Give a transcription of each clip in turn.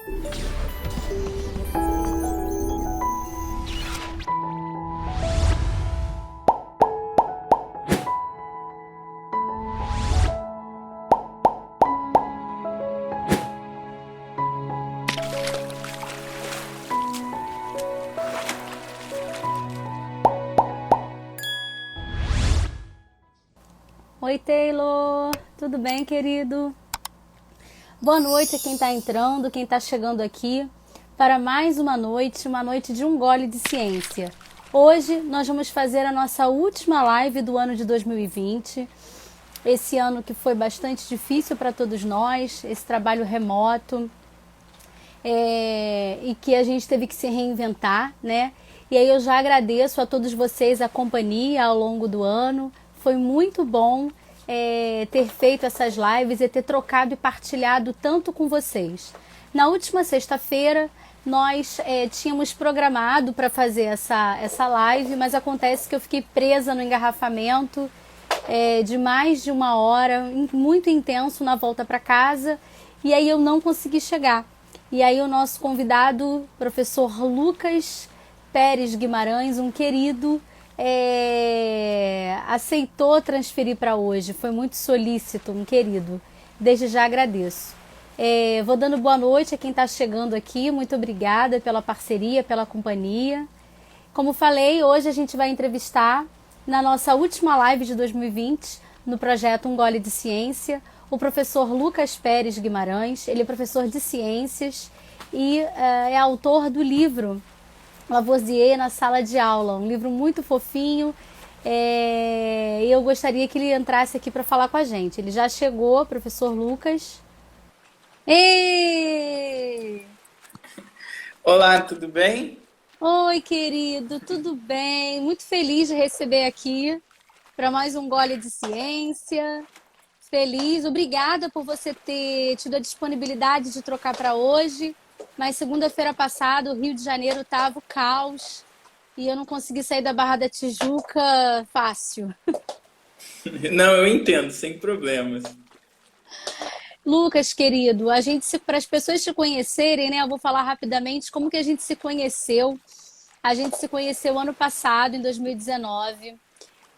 Oi, Taylor! Tudo bem, querido? Boa noite a quem está entrando, quem está chegando aqui para mais uma noite de um gole de ciência. Hoje nós vamos fazer a nossa última live do ano de 2020. Esse ano que foi bastante difícil para todos nós, esse trabalho remoto, e que a gente teve que se reinventar, né? E aí eu já agradeço a todos vocês a companhia ao longo do ano. Foi muito bom ter feito essas lives e ter trocado e partilhado tanto com vocês. Na última sexta-feira, nós tínhamos programado para fazer essa live, mas acontece que eu fiquei presa no engarrafamento de mais de uma hora, muito intenso na volta para casa, e aí eu não consegui chegar. E aí o nosso convidado, professor Lucas Pérez Guimarães, um querido, aceitou transferir para hoje. Foi muito solícito, um querido. Desde já agradeço. Vou dando boa noite a quem está chegando aqui. Muito obrigada pela parceria, pela companhia. Como falei, hoje a gente vai entrevistar, na nossa última live de 2020, no projeto Um Gole de Ciência, o professor Lucas Pérez Guimarães. Ele é professor de ciências e é autor do livro Lavoisier na Sala de Aula, um livro muito fofinho, e eu gostaria que ele entrasse aqui para falar com a gente. Ele já chegou, professor Lucas. Ei! Olá, tudo bem? Oi, querido, tudo bem? Muito feliz de receber aqui para mais um Gole de Ciência. Feliz, obrigada por você ter tido a disponibilidade de trocar para hoje. Mas segunda-feira passada o Rio de Janeiro estava o caos e eu não consegui sair da Barra da Tijuca fácil. Não, eu entendo, sem problemas. Lucas, querido, para as pessoas te conhecerem, né? Eu vou falar rapidamente como que a gente se conheceu. A gente se conheceu ano passado, em 2019.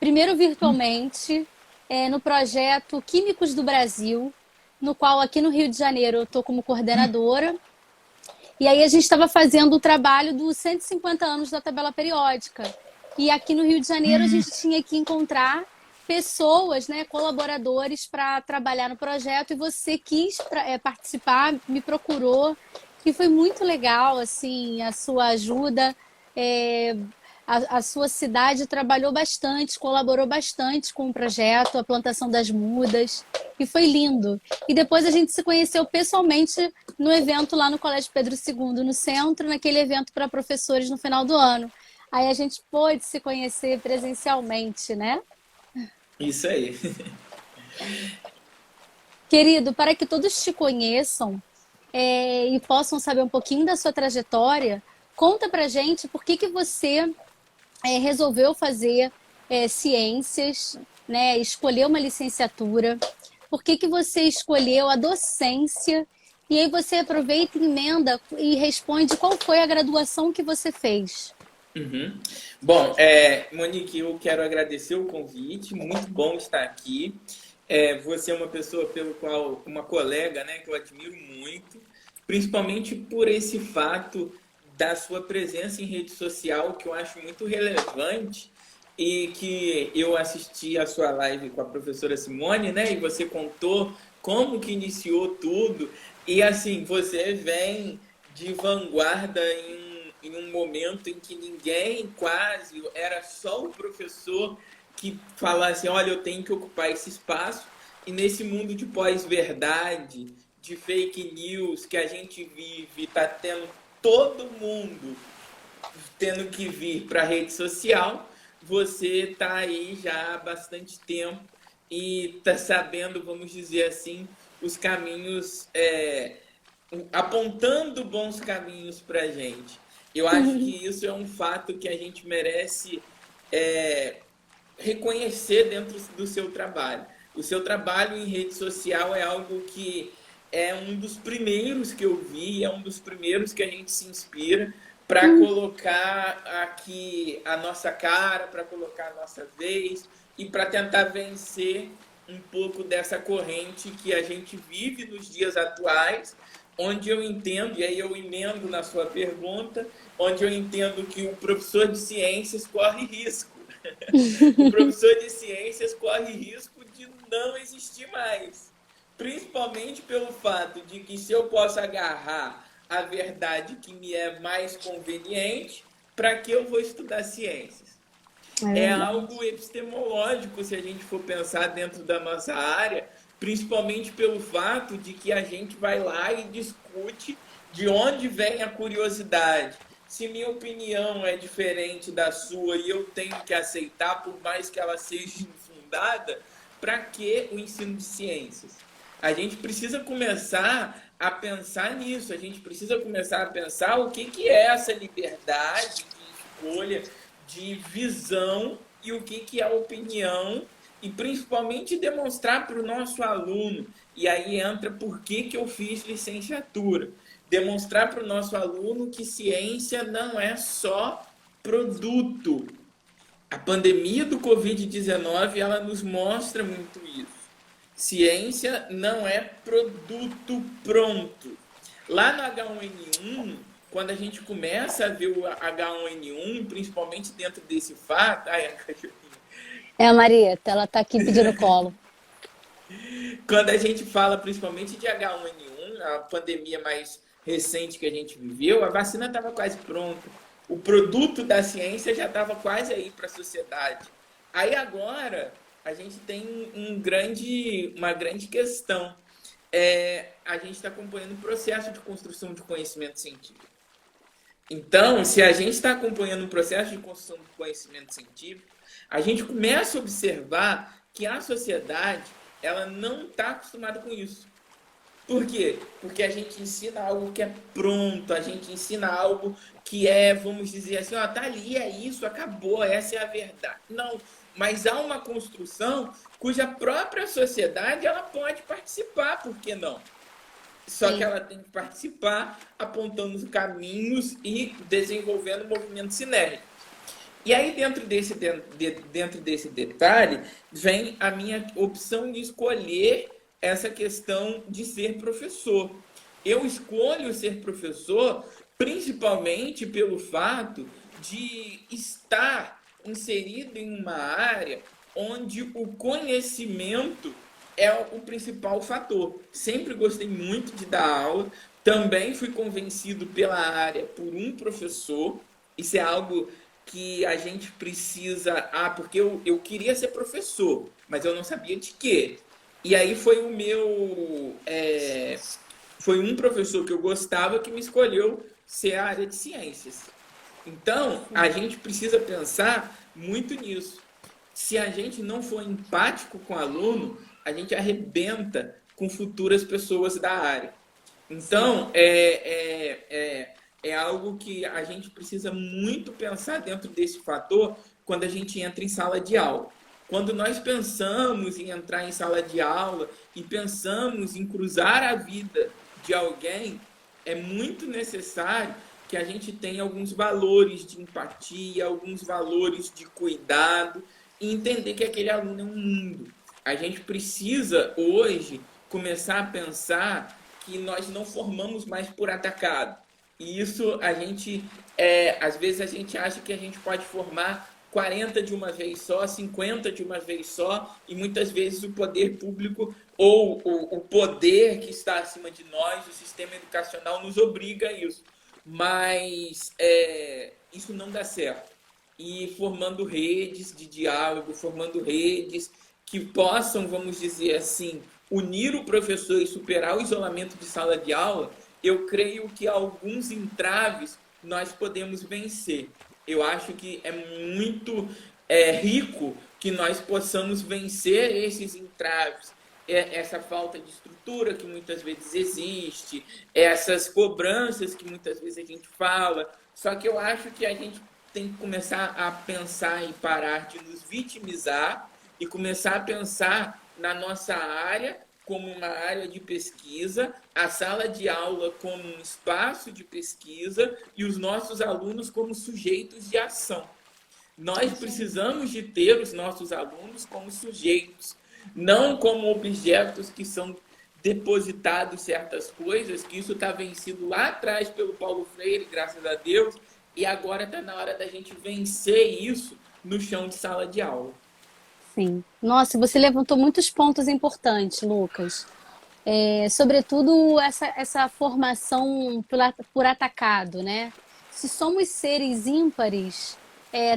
Primeiro virtualmente, no projeto Químicos do Brasil, no qual aqui no Rio de Janeiro eu estou como coordenadora. E aí a gente estava fazendo o trabalho dos 150 anos da tabela periódica. E aqui no Rio de Janeiro a gente tinha que encontrar pessoas, né, colaboradores para trabalhar no projeto, e você quis participar, me procurou, e foi muito legal assim, a sua ajuda. A sua cidade trabalhou bastante, colaborou bastante com o projeto, a plantação das mudas, e foi lindo. E depois a gente se conheceu pessoalmente no evento lá no Colégio Pedro II, no centro, naquele evento para professores no final do ano. Aí a gente pôde se conhecer presencialmente, né? Isso aí. Querido, para que todos te conheçam e possam saber um pouquinho da sua trajetória, conta pra gente por que você resolveu fazer ciências, né? Escolheu uma licenciatura, por que você escolheu a docência, e aí você aproveita, emenda e responde qual foi a graduação que você fez. Uhum. Bom, Monique, eu quero agradecer o convite, muito bom estar aqui. Você é uma pessoa uma colega, né, que eu admiro muito, principalmente por esse fato da sua presença em rede social, que eu acho muito relevante, e que eu assisti a sua live com a professora Simone, né, e você contou como que iniciou tudo, e assim, você vem de vanguarda em um momento em que ninguém quase, era só o professor que falasse, olha, eu tenho que ocupar esse espaço, e nesse mundo de pós-verdade, de fake news que a gente vive, está tendo todo mundo tendo que vir para a rede social, você está aí já há bastante tempo e está sabendo, vamos dizer assim, os caminhos, apontando bons caminhos para a gente. Eu acho que isso é um fato que a gente merece reconhecer dentro do seu trabalho. O seu trabalho em rede social é algo que é um dos primeiros que eu vi, é um dos primeiros que a gente se inspira para colocar aqui a nossa cara, para colocar a nossa vez e para tentar vencer um pouco dessa corrente que a gente vive nos dias atuais, onde eu entendo, e aí eu emendo na sua pergunta, onde eu entendo que o professor de ciências corre risco. O professor de ciências corre risco de não existir mais. Principalmente pelo fato de que se eu posso agarrar a verdade que me é mais conveniente, para que eu vou estudar ciências? É É verdade. algo epistemológico se a gente for pensar dentro da nossa área, principalmente pelo fato de que a gente vai lá e discute de onde vem a curiosidade. Se minha opinião é diferente da sua e eu tenho que aceitar, por mais que ela seja infundada, para que o ensino de ciências? A gente precisa começar a pensar nisso, a gente precisa começar a pensar o que é essa liberdade de escolha, de visão e o que é opinião, e principalmente demonstrar para o nosso aluno, e aí entra por que eu fiz licenciatura, demonstrar para o nosso aluno que ciência não é só produto. A pandemia do Covid-19, ela nos mostra muito isso. Ciência não é produto pronto. Lá no H1N1, quando a gente começa a ver o H1N1, principalmente dentro desse fato... Ai, a cachorrinha. É a Marieta, ela tá aqui pedindo colo. Quando a gente fala principalmente de H1N1, a pandemia mais recente que a gente viveu, a vacina estava quase pronta. O produto da ciência já estava quase aí para a sociedade. Aí agora a gente tem uma grande questão. A gente está acompanhando o processo de construção de conhecimento científico. Então, se a gente está acompanhando o processo de construção de conhecimento científico, a gente começa a observar que a sociedade ela não está acostumada com isso. Por quê? Porque a gente ensina algo que é pronto, a gente ensina algo que é, vamos dizer assim, ó, tá ali, é isso, acabou, essa é a verdade. Não, mas há uma construção cuja própria sociedade ela pode participar, por que não? Só que Sim. ela tem que participar apontando os caminhos e desenvolvendo movimentos sinérgicos. E aí, dentro desse detalhe, vem a minha opção de escolher essa questão de ser professor. Eu escolho ser professor principalmente pelo fato de estar inserido em uma área onde o conhecimento é o principal fator. Sempre gostei muito de dar aula, também fui convencido pela área por um professor. Isso é algo que a gente precisa. Porque eu queria ser professor, mas eu não sabia de quê. E aí foi o meu. Foi um professor que eu gostava que me escolheu ser a área de ciências. Então, a gente precisa pensar muito nisso. Se a gente não for empático com o aluno, a gente arrebenta com futuras pessoas da área. Sim. Então, é algo que a gente precisa muito pensar dentro desse fator quando a gente entra em sala de aula. Quando nós pensamos em entrar em sala de aula e pensamos em cruzar a vida de alguém, é muito necessário que a gente tenha alguns valores de empatia, alguns valores de cuidado e entender que aquele aluno é um mundo. A gente precisa hoje começar a pensar que nós não formamos mais por atacado. E isso a gente, às vezes a gente acha que a gente pode formar 40 de uma vez só, 50 de uma vez só, e muitas vezes o poder público ou o poder que está acima de nós, o sistema educacional, nos obriga a isso. Mas isso não dá certo. E formando redes de diálogo, formando redes que possam, vamos dizer assim, unir o professor e superar o isolamento de sala de aula, eu creio que alguns entraves nós podemos vencer. Eu acho que é muito rico que nós possamos vencer esses entraves, essa falta de estrutura que muitas vezes existe, essas cobranças que muitas vezes a gente fala. Só que eu acho que a gente tem que começar a pensar e parar de nos vitimizar e começar a pensar na nossa área como uma área de pesquisa, a sala de aula como um espaço de pesquisa e os nossos alunos como sujeitos de ação. Nós precisamos de ter os nossos alunos como sujeitos, não como objetos que são depositados certas coisas, que isso está vencido lá atrás pelo Paulo Freire, graças a Deus, e agora está na hora da gente vencer isso no chão de sala de aula. Sim. Nossa, você levantou muitos pontos importantes, Lucas. Sobretudo essa formação por atacado, né? Se somos seres ímpares,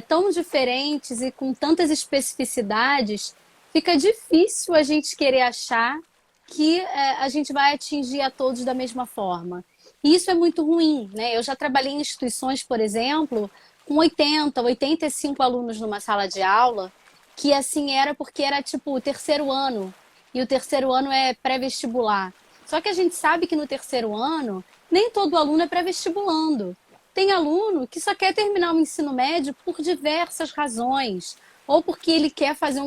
tão diferentes e com tantas especificidades, fica difícil a gente querer achar que a gente vai atingir a todos da mesma forma. E isso é muito ruim, né? Eu já trabalhei em instituições, por exemplo, com 80, 85 alunos numa sala de aula, que assim era porque era tipo o terceiro ano, e o terceiro ano é pré-vestibular. Só que a gente sabe que no terceiro ano, nem todo aluno é pré-vestibulando. Tem aluno que só quer terminar o ensino médio por diversas razões. Ou porque ele quer fazer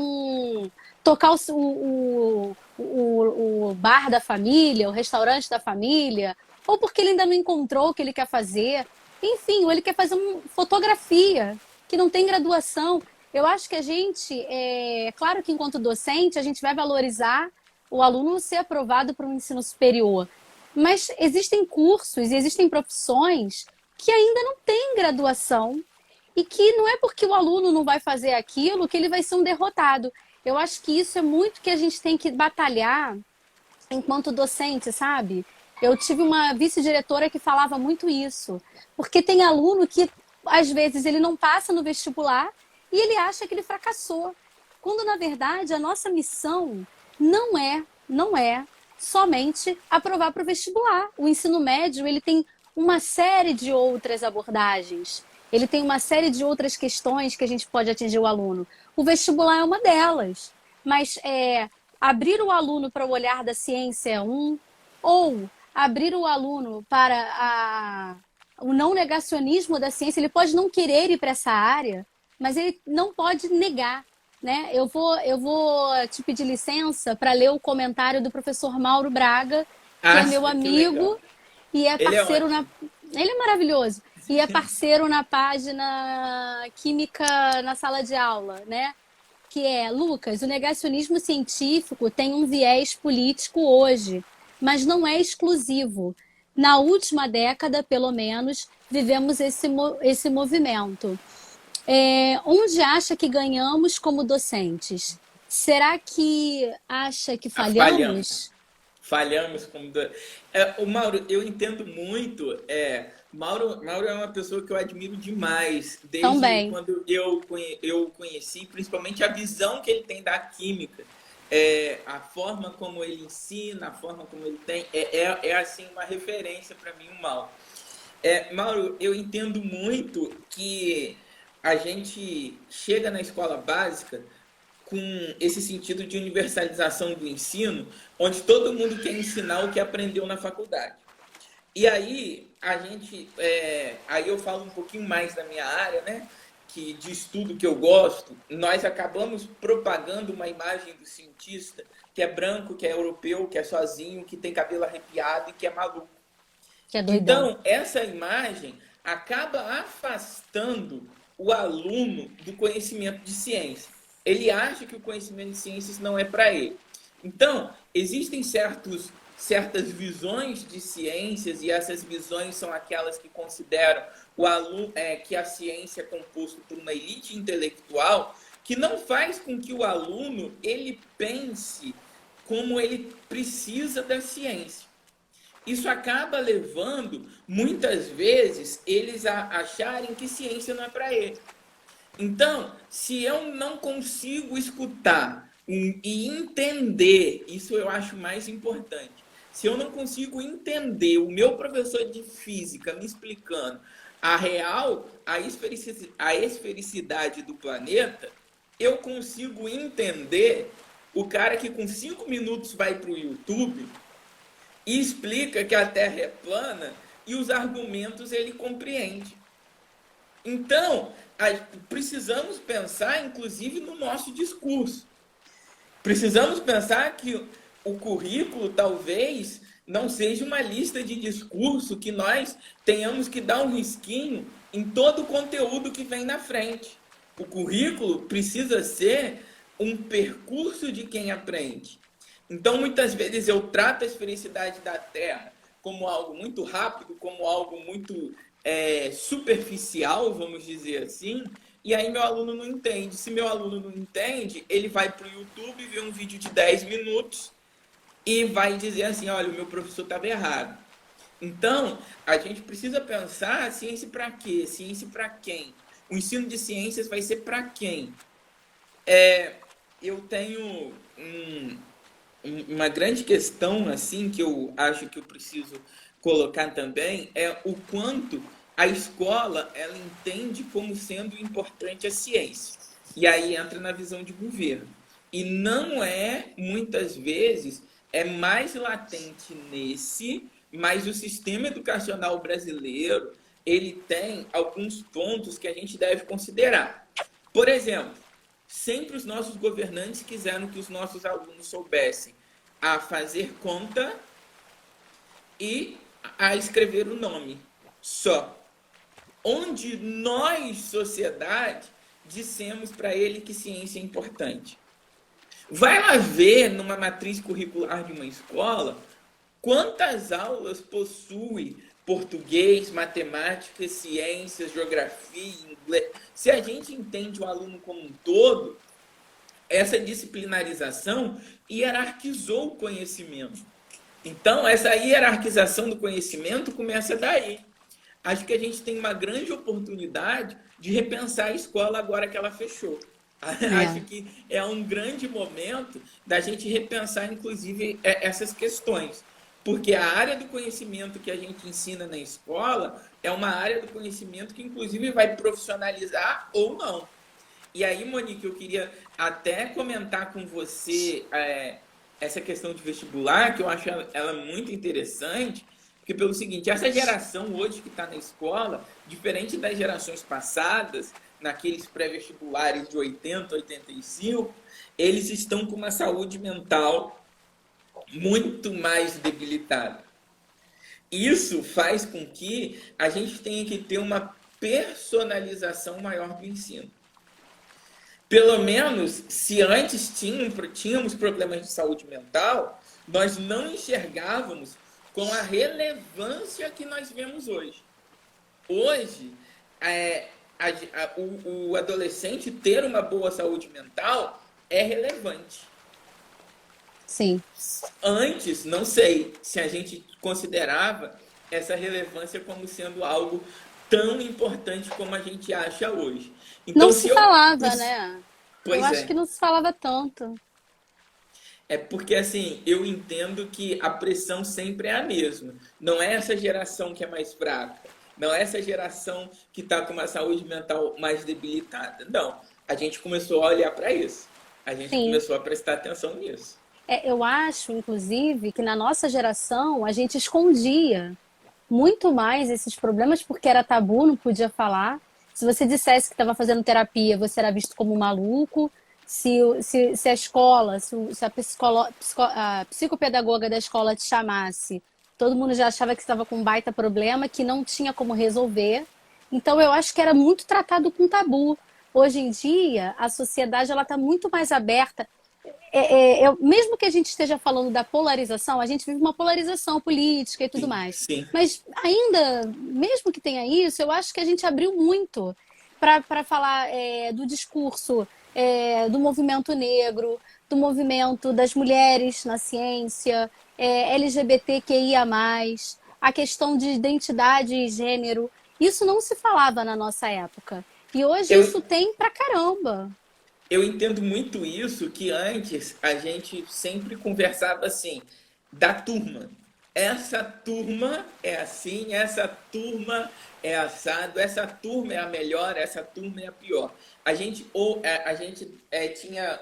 tocar o bar da família, o restaurante da família, ou porque ele ainda não encontrou o que ele quer fazer. Enfim, ou ele quer fazer uma fotografia, que não tem graduação. Eu acho que a gente, claro que enquanto docente, a gente vai valorizar o aluno ser aprovado para um ensino superior. Mas existem cursos e existem profissões que ainda não têm graduação e que não é porque o aluno não vai fazer aquilo que ele vai ser um derrotado. Eu acho que isso é muito que a gente tem que batalhar enquanto docente, sabe? Eu tive uma vice-diretora que falava muito isso, porque tem aluno que às vezes ele não passa no vestibular e ele acha que ele fracassou, quando na verdade a nossa missão não é somente aprovar para o vestibular. O ensino médio ele tem uma série de outras abordagens, ele tem uma série de outras questões que a gente pode atingir o aluno. O vestibular é uma delas, mas abrir o aluno para o olhar da ciência é um, ou abrir o aluno para o não negacionismo da ciência. Ele pode não querer ir para essa área, mas ele não pode negar, né? Eu vou te pedir licença para ler o comentário do professor Mauro Braga, que é meu Que legal. amigo e é Ele é parceiro ótimo. Ele é maravilhoso. E é parceiro na página Química na Sala de Aula, né? Que é, Lucas, o negacionismo científico tem um viés político hoje, mas não é exclusivo. Na última década, pelo menos, vivemos esse movimento. Onde acha que ganhamos como docentes? Será que acha que Falhamos. falhamos? Falhamos como. O Mauro, eu entendo muito. Mauro é uma pessoa que eu admiro demais, desde Também. quando eu conheci, principalmente a visão que ele tem da química. A forma como ele ensina, a forma como ele tem. Assim, uma referência para mim, o Mauro. Mauro, eu entendo muito que a gente chega na escola básica com esse sentido de universalização do ensino, onde todo mundo quer ensinar o que aprendeu na faculdade. E aí aí eu falo um pouquinho mais da minha área, né? Que de estudo que eu gosto, nós acabamos propagando uma imagem do cientista que é branco, que é europeu, que é sozinho, que tem cabelo arrepiado e que é maluco. Que é doidão. Então, essa imagem acaba afastando o aluno do conhecimento de ciência. Ele acha que o conhecimento de ciências não é para ele. Então, existem certas visões de ciências, e essas visões são aquelas que consideram o aluno, que a ciência é composta por uma elite intelectual, que não faz com que o aluno ele pense como ele precisa da ciência. Isso acaba levando, muitas vezes, eles a acharem que ciência não é para eles. Então, se eu não consigo escutar e entender, isso eu acho mais importante. Se eu não consigo entender o meu professor de física me explicando a esfericidade do planeta, eu consigo entender o cara que com 5 minutos vai para o YouTube e explica que a Terra é plana e os argumentos ele compreende. Então, precisamos pensar, inclusive, no nosso discurso. Precisamos pensar que o currículo talvez não seja uma lista de discurso que nós tenhamos que dar um risquinho em todo o conteúdo que vem na frente. O currículo precisa ser um percurso de quem aprende. Então, muitas vezes eu trato a esfericidade da Terra como algo muito rápido, como algo muito superficial, vamos dizer assim, e aí meu aluno não entende. Se meu aluno não entende, ele vai para o YouTube ver um vídeo de 10 minutos e vai dizer assim, olha, o meu professor estava errado. Então, a gente precisa pensar ciência para quê? Ciência para quem? O ensino de ciências vai ser para quem? Eu tenho uma grande questão assim que eu acho que eu preciso colocar também é o quanto a escola ela entende como sendo importante a ciência. E aí entra na visão de governo. E não é, muitas vezes, é mais latente nesse, mas o sistema educacional brasileiro, ele tem alguns pontos que a gente deve considerar. Por exemplo, sempre os nossos governantes quiseram que os nossos alunos soubessem a fazer conta e a escrever o nome só. Onde nós, sociedade, dissemos para ele que ciência é importante. Vai lá ver numa matriz curricular de uma escola quantas aulas possui português, matemática, ciências, geografia, inglês. Se a gente entende o aluno como um todo, essa disciplinarização hierarquizou o conhecimento. Então, essa hierarquização do conhecimento começa daí. Acho que a gente tem uma grande oportunidade de repensar a escola agora que ela fechou. Acho que é um grande momento da gente repensar, inclusive, essas questões. Porque a área do conhecimento que a gente ensina na escola é uma área do conhecimento que, inclusive, vai profissionalizar ou não. E aí, Monique, eu queria até comentar com você essa questão de vestibular, que eu acho ela muito interessante, porque pelo seguinte, essa geração hoje que está na escola, diferente das gerações passadas, naqueles pré-vestibulares de 80, 85, eles estão com uma saúde mental muito mais debilitada. Isso faz com que a gente tenha que ter uma personalização maior do ensino. Pelo menos, se antes tínhamos problemas de saúde mental, nós não enxergávamos com a relevância que nós vemos hoje. Hoje, o adolescente ter uma boa saúde mental é relevante. Sim. Antes, não sei se a gente considerava essa relevância como sendo algo tão importante como a gente acha hoje. Então, não se falava, né? Eu acho que não se falava tanto. É porque, assim, eu entendo que a pressão sempre é a mesma. Não é essa geração que é mais fraca. Não é essa geração que está com uma saúde mental mais debilitada. Não. A gente começou a olhar para isso. A gente começou a prestar atenção nisso. Eu acho, inclusive, que na nossa geração a gente escondia muito mais esses problemas porque era tabu, não podia falar. Se você dissesse que estava fazendo terapia, você era visto como um maluco. Se a escola, se a psicopedagoga da escola te chamasse, todo mundo já achava que estava com um baita problema, que não tinha como resolver. Então, eu acho que era muito tratado com tabu. Hoje em dia, a sociedade está muito mais aberta. Mesmo que a gente esteja falando da polarização, a gente vive uma polarização política e tudo mais. Sim. Mas ainda, mesmo que tenha isso, eu acho que a gente abriu muito para falar do discurso do movimento negro, do movimento das mulheres na ciência, LGBTQIA+, a questão de identidade e gênero. Isso não se falava na nossa época. E hoje isso tem pra caramba. Eu entendo muito isso, que antes a gente sempre conversava assim, da turma. Essa turma é assim, essa turma é assado, essa turma é a melhor, essa turma é a pior. A gente tinha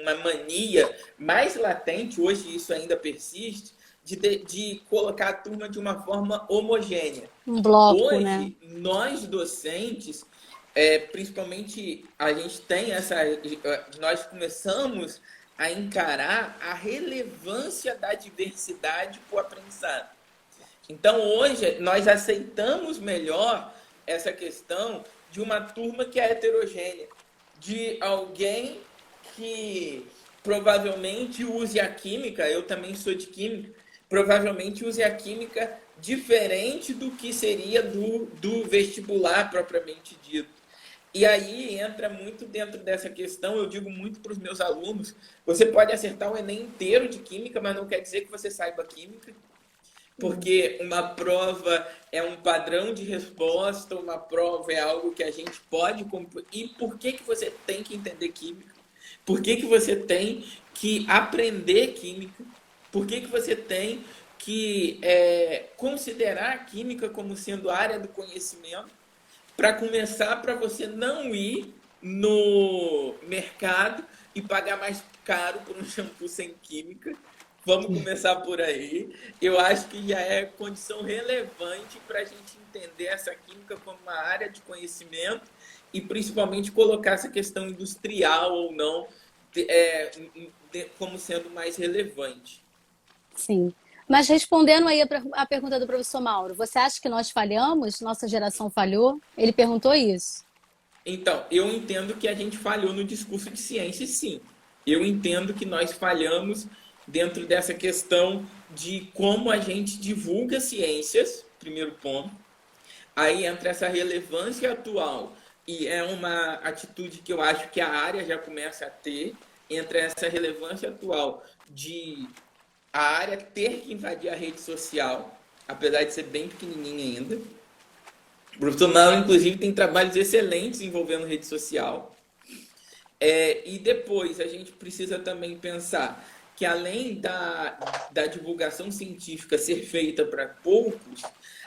uma mania mais latente, hoje isso ainda persiste, de colocar a turma de uma forma homogênea. Um bloco, hoje, né? Nós principalmente a gente tem nós começamos a encarar a relevância da diversidade para o aprendizado. Então, hoje, nós aceitamos melhor essa questão de uma turma que é heterogênea, de alguém que provavelmente use a química, eu também sou de química, provavelmente use a química diferente do que seria do vestibular propriamente dito. E aí entra muito dentro dessa questão, eu digo muito para os meus alunos, você pode acertar o Enem inteiro de química, mas não quer dizer que você saiba química, porque uma prova é um padrão de resposta, uma prova é algo que a gente pode... E por que você tem que entender química? Por que você tem que aprender química? Por que você tem que considerar a química como sendo área do conhecimento? Para começar, para você não ir no mercado e pagar mais caro por um shampoo sem química. Vamos começar por aí. Eu acho que já é condição relevante para a gente entender essa química como uma área de conhecimento e principalmente colocar essa questão industrial ou não como sendo mais relevante. Sim. Mas respondendo aí a pergunta do professor Mauro, você acha que nós falhamos? Nossa geração falhou? Ele perguntou isso. Então, eu entendo que a gente falhou no discurso de ciência, sim. Eu entendo que nós falhamos dentro dessa questão de como a gente divulga ciências, primeiro ponto. Aí entra essa relevância atual e é uma atitude que eu acho que a área já começa a ter, entra essa relevância atual de a área ter que invadir a rede social, apesar de ser bem pequenininha ainda. O professor Mauro, inclusive, tem trabalhos excelentes envolvendo rede social. E depois a gente precisa também pensar que além da divulgação científica ser feita para poucos,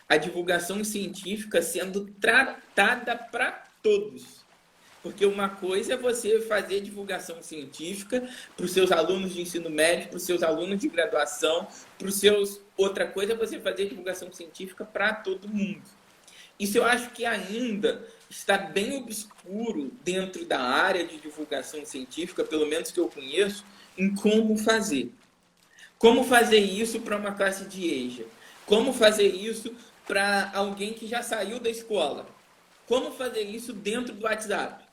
a divulgação científica sendo tratada para todos. Porque uma coisa é você fazer divulgação científica para os seus alunos de ensino médio, para os seus alunos de graduação, para os seus... Outra coisa é você fazer divulgação científica para todo mundo. Isso eu acho que ainda está bem obscuro dentro da área de divulgação científica, pelo menos que eu conheço, em como fazer. Como fazer isso para uma classe de EJA? Como fazer isso para alguém que já saiu da escola? Como fazer isso dentro do WhatsApp?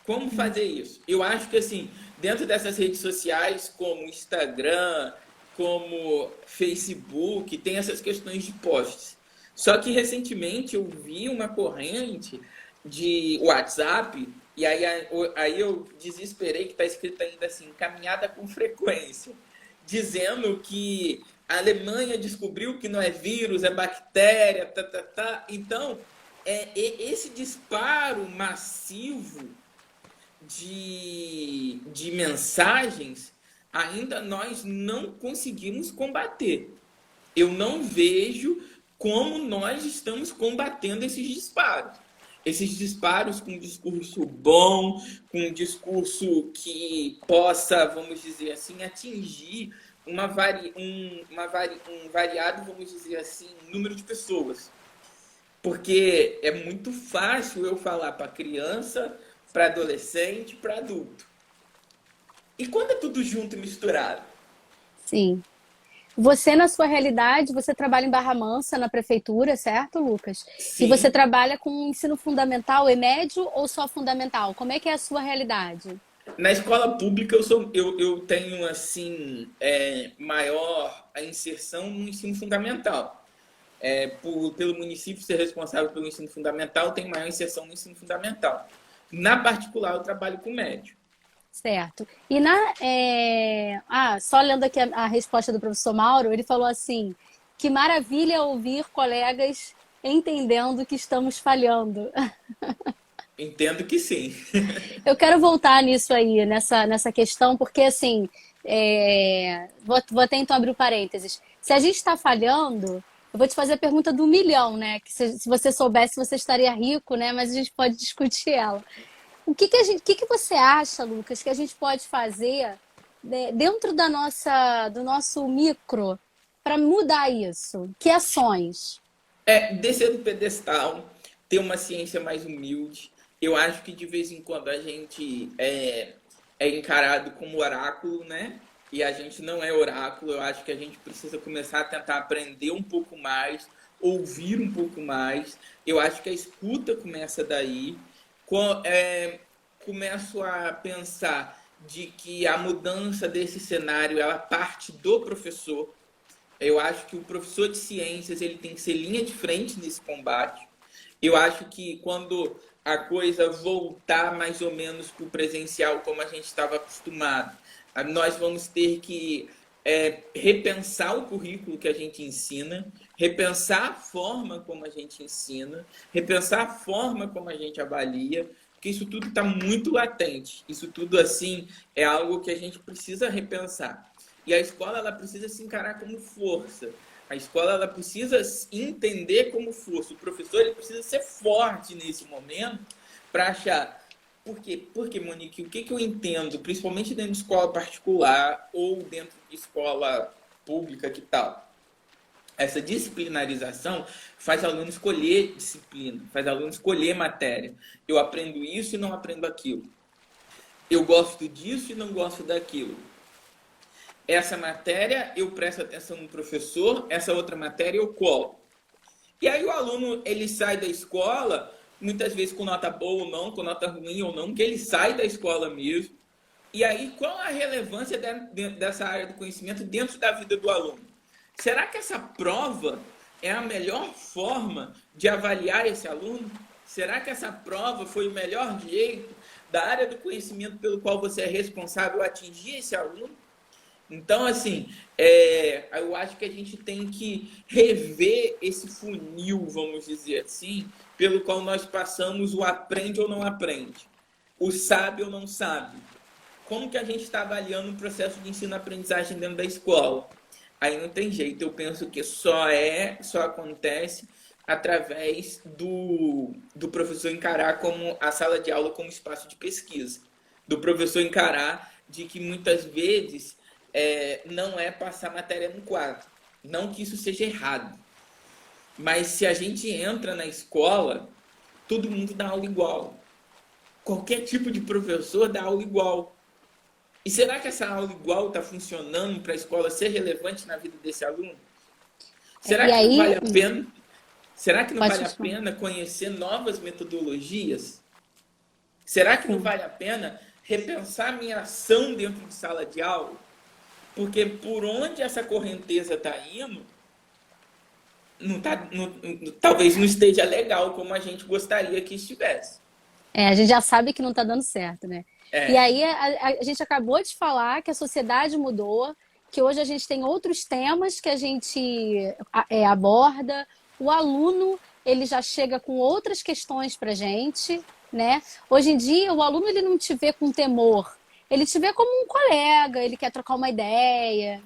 Como fazer isso? Eu acho que, assim, dentro dessas redes sociais, como Instagram, como Facebook, tem essas questões de posts. Só que, recentemente, eu vi uma corrente de WhatsApp, e aí eu desesperei, que está escrito ainda assim, caminhada com frequência, dizendo que a Alemanha descobriu que não é vírus, é bactéria, tá. Então, esse disparo massivo de mensagens, ainda nós não conseguimos combater. Eu não vejo como nós estamos combatendo esses disparos. Esses disparos com um discurso bom, com um discurso que possa, vamos dizer assim, atingir um variado, vamos dizer assim, número de pessoas. Porque é muito fácil eu falar para criança, para adolescente, para adulto. E quando é tudo junto e misturado? Sim. Você, na sua realidade, você trabalha em Barra Mansa, na prefeitura, certo, Lucas? E você Sim. trabalha com ensino fundamental e médio ou só fundamental? Como é que é a sua realidade? Na escola pública eu tenho assim maior a inserção no ensino fundamental. Pelo município ser responsável pelo ensino fundamental, tem maior inserção no ensino fundamental. Na particular, eu trabalho com médio. Certo. E só lendo aqui a resposta do professor Mauro, ele falou assim: que maravilha ouvir colegas entendendo que estamos falhando. Entendo que sim. Eu quero voltar nisso aí, nessa questão, porque assim, vou até então abrir um parênteses. Se a gente está falhando, eu vou te fazer a pergunta do milhão, né? Que se você soubesse, você estaria rico, né? Mas a gente pode discutir ela. O que você acha, Lucas, que a gente pode fazer, né, dentro do nosso micro para mudar isso? Que ações? Descer do pedestal, ter uma ciência mais humilde. Eu acho que de vez em quando a gente é encarado como oráculo, né? E a gente não é oráculo. Eu acho que a gente precisa começar a tentar aprender um pouco mais, ouvir um pouco mais. Eu acho que a escuta começa daí. Começo a pensar de que a mudança desse cenário ela parte do professor. Eu acho que o professor de ciências ele tem que ser linha de frente nesse combate. Eu acho que quando a coisa voltar mais ou menos para o presencial, como a gente estava acostumado, nós vamos ter que repensar o currículo que a gente ensina, repensar a forma como a gente ensina, repensar a forma como a gente avalia, porque isso tudo está muito latente. Isso tudo, assim, é algo que a gente precisa repensar. E a escola ela precisa se encarar como força. A escola ela precisa entender como força. O professor ele precisa ser forte nesse momento para achar. Por quê? Porque, Monique, o que eu entendo, principalmente dentro de escola particular ou dentro de escola pública, que tal? Essa disciplinarização faz aluno escolher disciplina, faz aluno escolher matéria. Eu aprendo isso e não aprendo aquilo. Eu gosto disso e não gosto daquilo. Essa matéria eu presto atenção no professor, essa outra matéria eu colo. E aí o aluno ele sai da escola, muitas vezes com nota boa ou não, com nota ruim ou não, que ele sai da escola mesmo. E aí qual a relevância dessa área do conhecimento dentro da vida do aluno? Será que essa prova é a melhor forma de avaliar esse aluno? Será que essa prova foi o melhor jeito da área do conhecimento pelo qual você é responsável atingir esse aluno? Então, assim, eu acho que a gente tem que rever esse funil, vamos dizer assim, pelo qual nós passamos o aprende ou não aprende, o sabe ou não sabe. Como que a gente está avaliando o processo de ensino-aprendizagem dentro da escola? Aí não tem jeito, eu penso que só acontece através do professor encarar como a sala de aula como espaço de pesquisa, do professor encarar de que muitas vezes não é passar matéria no quadro. Não que isso seja errado. Mas se a gente entra na escola, todo mundo dá aula igual. Qualquer tipo de professor dá aula igual. E será que essa aula igual está funcionando para a escola ser relevante na vida desse aluno? Será E que não aí, vale a pena? Será que não pode vale a continuar. pena conhecer novas metodologias? Será que não Sim. vale a pena repensar minha ação dentro de sala de aula? Porque por onde essa correnteza está indo, talvez não esteja legal como a gente gostaria que estivesse. A gente já sabe que não está dando certo, né? E É, aí a gente acabou de falar que a sociedade mudou, que hoje a gente tem outros temas que a gente aborda. O aluno ele já chega com outras questões para a gente, né? Hoje em dia o aluno ele não te vê com temor, ele te vê como um colega, ele quer trocar uma ideia.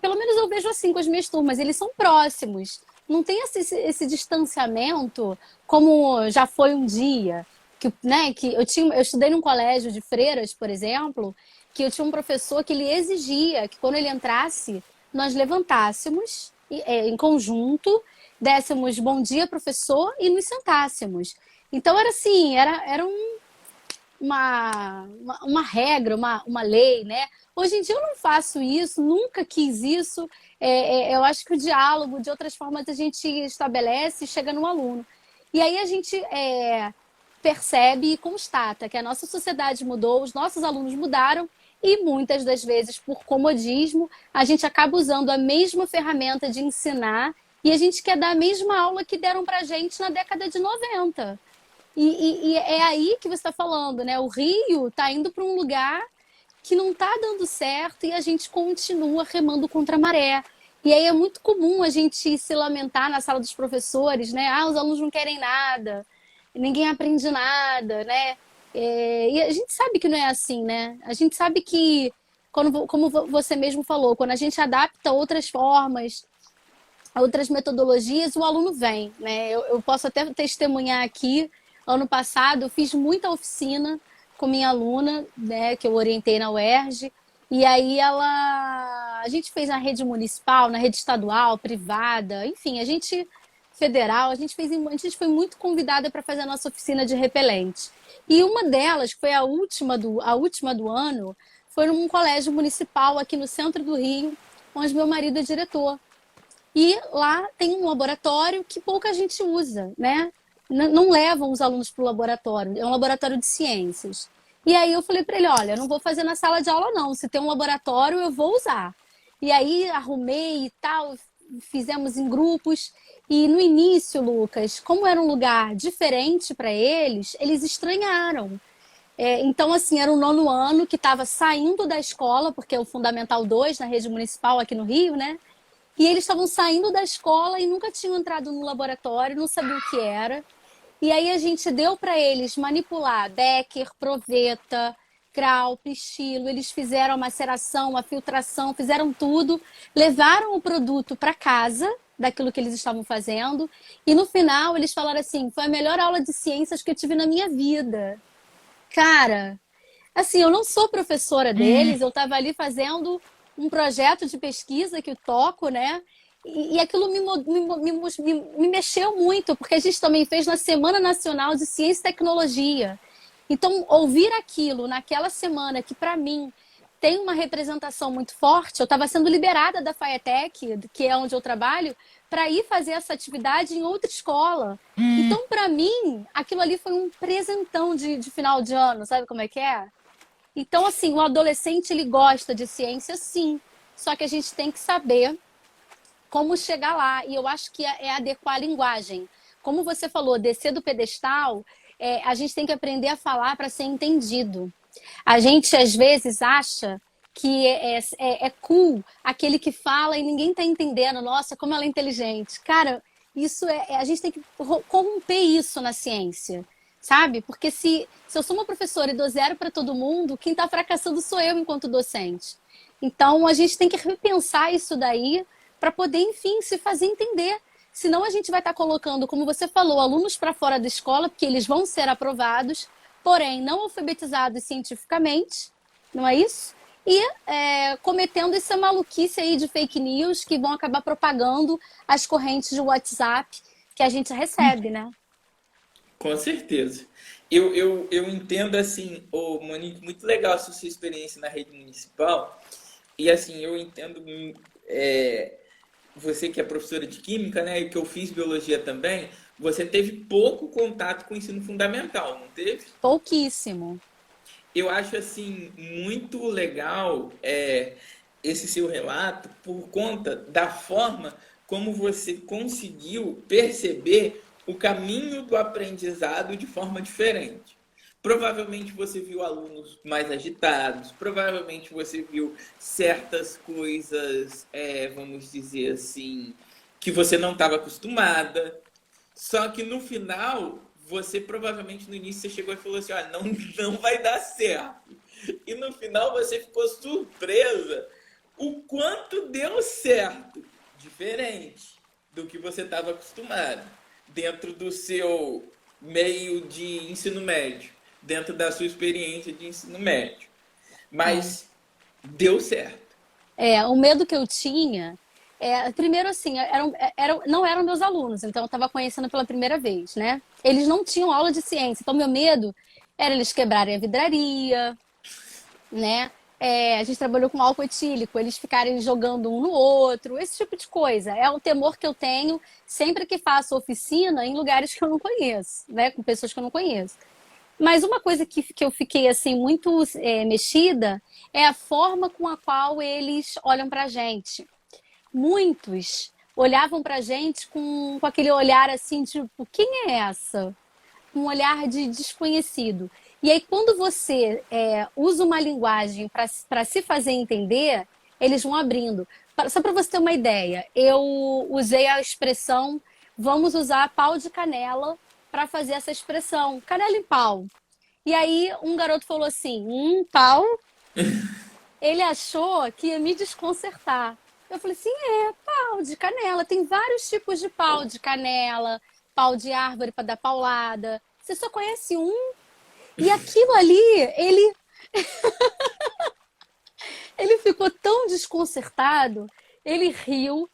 Pelo menos eu vejo assim com as minhas turmas, eles são próximos. Não tem esse distanciamento como já foi um dia que eu estudei num colégio de freiras, por exemplo, que eu tinha um professor que ele exigia que quando ele entrasse, nós levantássemos em conjunto, dessemos bom dia, professor, e nos sentássemos. Então era assim, uma regra, uma lei, né? Hoje em dia eu não faço isso, nunca quis isso. Eu acho que o diálogo, de outras formas, a gente estabelece e chega no aluno. E aí a gente percebe e constata que a nossa sociedade mudou, os nossos alunos mudaram e muitas das vezes, por comodismo, a gente acaba usando a mesma ferramenta de ensinar e a gente quer dar a mesma aula que deram para a gente na década de 90. E é aí que você está falando, né? O Rio está indo para um lugar que não está dando certo e a gente continua remando contra a maré. E aí é muito comum a gente se lamentar na sala dos professores, né? Ah, os alunos não querem nada, ninguém aprende nada, né? E a gente sabe que não é assim, né? A gente sabe que, como você mesmo falou, quando a gente adapta outras formas, outras metodologias, o aluno vem, né? Eu posso até testemunhar aqui, ano passado eu fiz muita oficina com minha aluna, né, que eu orientei na UERJ, e aí a gente fez na rede municipal, na rede estadual, privada, enfim, a gente federal, a gente foi muito convidada para fazer a nossa oficina de repelente. E uma delas, que foi a última do ano, foi num colégio municipal aqui no centro do Rio, onde meu marido é diretor. E lá tem um laboratório que pouca gente usa, né? Não levam os alunos para o laboratório, é um laboratório de ciências. E aí eu falei para ele, olha, eu não vou fazer na sala de aula não, se tem um laboratório eu vou usar. E aí arrumei e tal, fizemos em grupos. E no início, Lucas, como era um lugar diferente para eles estranharam. Então, assim, era o nono ano que estava saindo da escola, porque é o Fundamental 2 na rede municipal aqui no Rio, né? E eles estavam saindo da escola e nunca tinham entrado no laboratório, não sabiam o que era. E aí a gente deu para eles manipular Becker, Proveta, Grau, Estilo. Eles fizeram a maceração, a filtração, fizeram tudo, levaram o produto para casa daquilo que eles estavam fazendo. E no final eles falaram assim: foi a melhor aula de ciências que eu tive na minha vida. Cara, assim, eu não sou professora deles, eu estava ali fazendo um projeto de pesquisa que eu toco, né? E aquilo me mexeu muito, porque a gente também fez na Semana Nacional de Ciência e Tecnologia. Então, ouvir aquilo naquela semana, que para mim tem uma representação muito forte, eu estava sendo liberada da FAETEC, que é onde eu trabalho, para ir fazer essa atividade em outra escola. Então, para mim, aquilo ali foi um presentão de final de ano, sabe como é que é? Então, assim, o adolescente, ele gosta de ciência, sim. Só que a gente tem que saber como chegar lá. E eu acho que é adequar a linguagem. Como você falou, descer do pedestal, a gente tem que aprender a falar para ser entendido. A gente, às vezes, acha que é cool aquele que fala e ninguém está entendendo. Nossa, como ela é inteligente. Cara, a gente tem que corromper isso na ciência. Sabe? Porque se eu sou uma professora e dou zero para todo mundo, quem está fracassando sou eu enquanto docente. Então, a gente tem que repensar isso daí para poder, enfim, se fazer entender. Senão, a gente vai estar colocando, como você falou, alunos para fora da escola, porque eles vão ser aprovados, porém não alfabetizados cientificamente, não é isso? E cometendo essa maluquice aí de fake news que vão acabar propagando as correntes de WhatsApp que a gente recebe, né? Com certeza. Eu entendo assim, Monique, muito legal a sua experiência na rede municipal. E assim, eu entendo é, você que é professora de química, né? E que eu fiz biologia também, você teve pouco contato com o ensino fundamental, não teve? Pouquíssimo. Eu acho assim muito legal esse seu relato por conta da forma como você conseguiu perceber o caminho do aprendizado de forma diferente. Provavelmente você viu alunos mais agitados, provavelmente você viu certas coisas, vamos dizer assim, que você não estava acostumada. Só que no final, você provavelmente no início você chegou e falou assim, olha, não vai dar certo. E no final você ficou surpresa o quanto deu certo, diferente do que você estava acostumado, dentro do seu meio de ensino médio, dentro da sua experiência de ensino médio. Mas deu certo. O medo que eu tinha, primeiro assim, não eram meus alunos, então eu estava conhecendo pela primeira vez, né? Eles não tinham aula de ciência, então meu medo era eles quebrarem a vidraria, né? A gente trabalhou com álcool etílico, eles ficarem jogando um no outro, esse tipo de coisa. É um temor que eu tenho sempre que faço oficina em lugares que eu não conheço, né? Com pessoas que eu não conheço. Mas uma coisa que eu fiquei assim muito mexida é a forma com a qual eles olham para a gente. Muitos olhavam para a gente com aquele olhar assim, tipo, quem é essa? Um olhar de desconhecido. E aí, quando você usa uma linguagem para se fazer entender, eles vão abrindo. Só para você ter uma ideia, eu usei a expressão vamos usar pau de canela para fazer essa expressão, canela em pau. E aí, um garoto falou assim, pau? Ele achou que ia me desconcertar. Eu falei assim, pau de canela. Tem vários tipos de pau de canela, pau de árvore para dar paulada. Você só conhece um. E aquilo ali, ele ficou tão desconcertado, ele riu,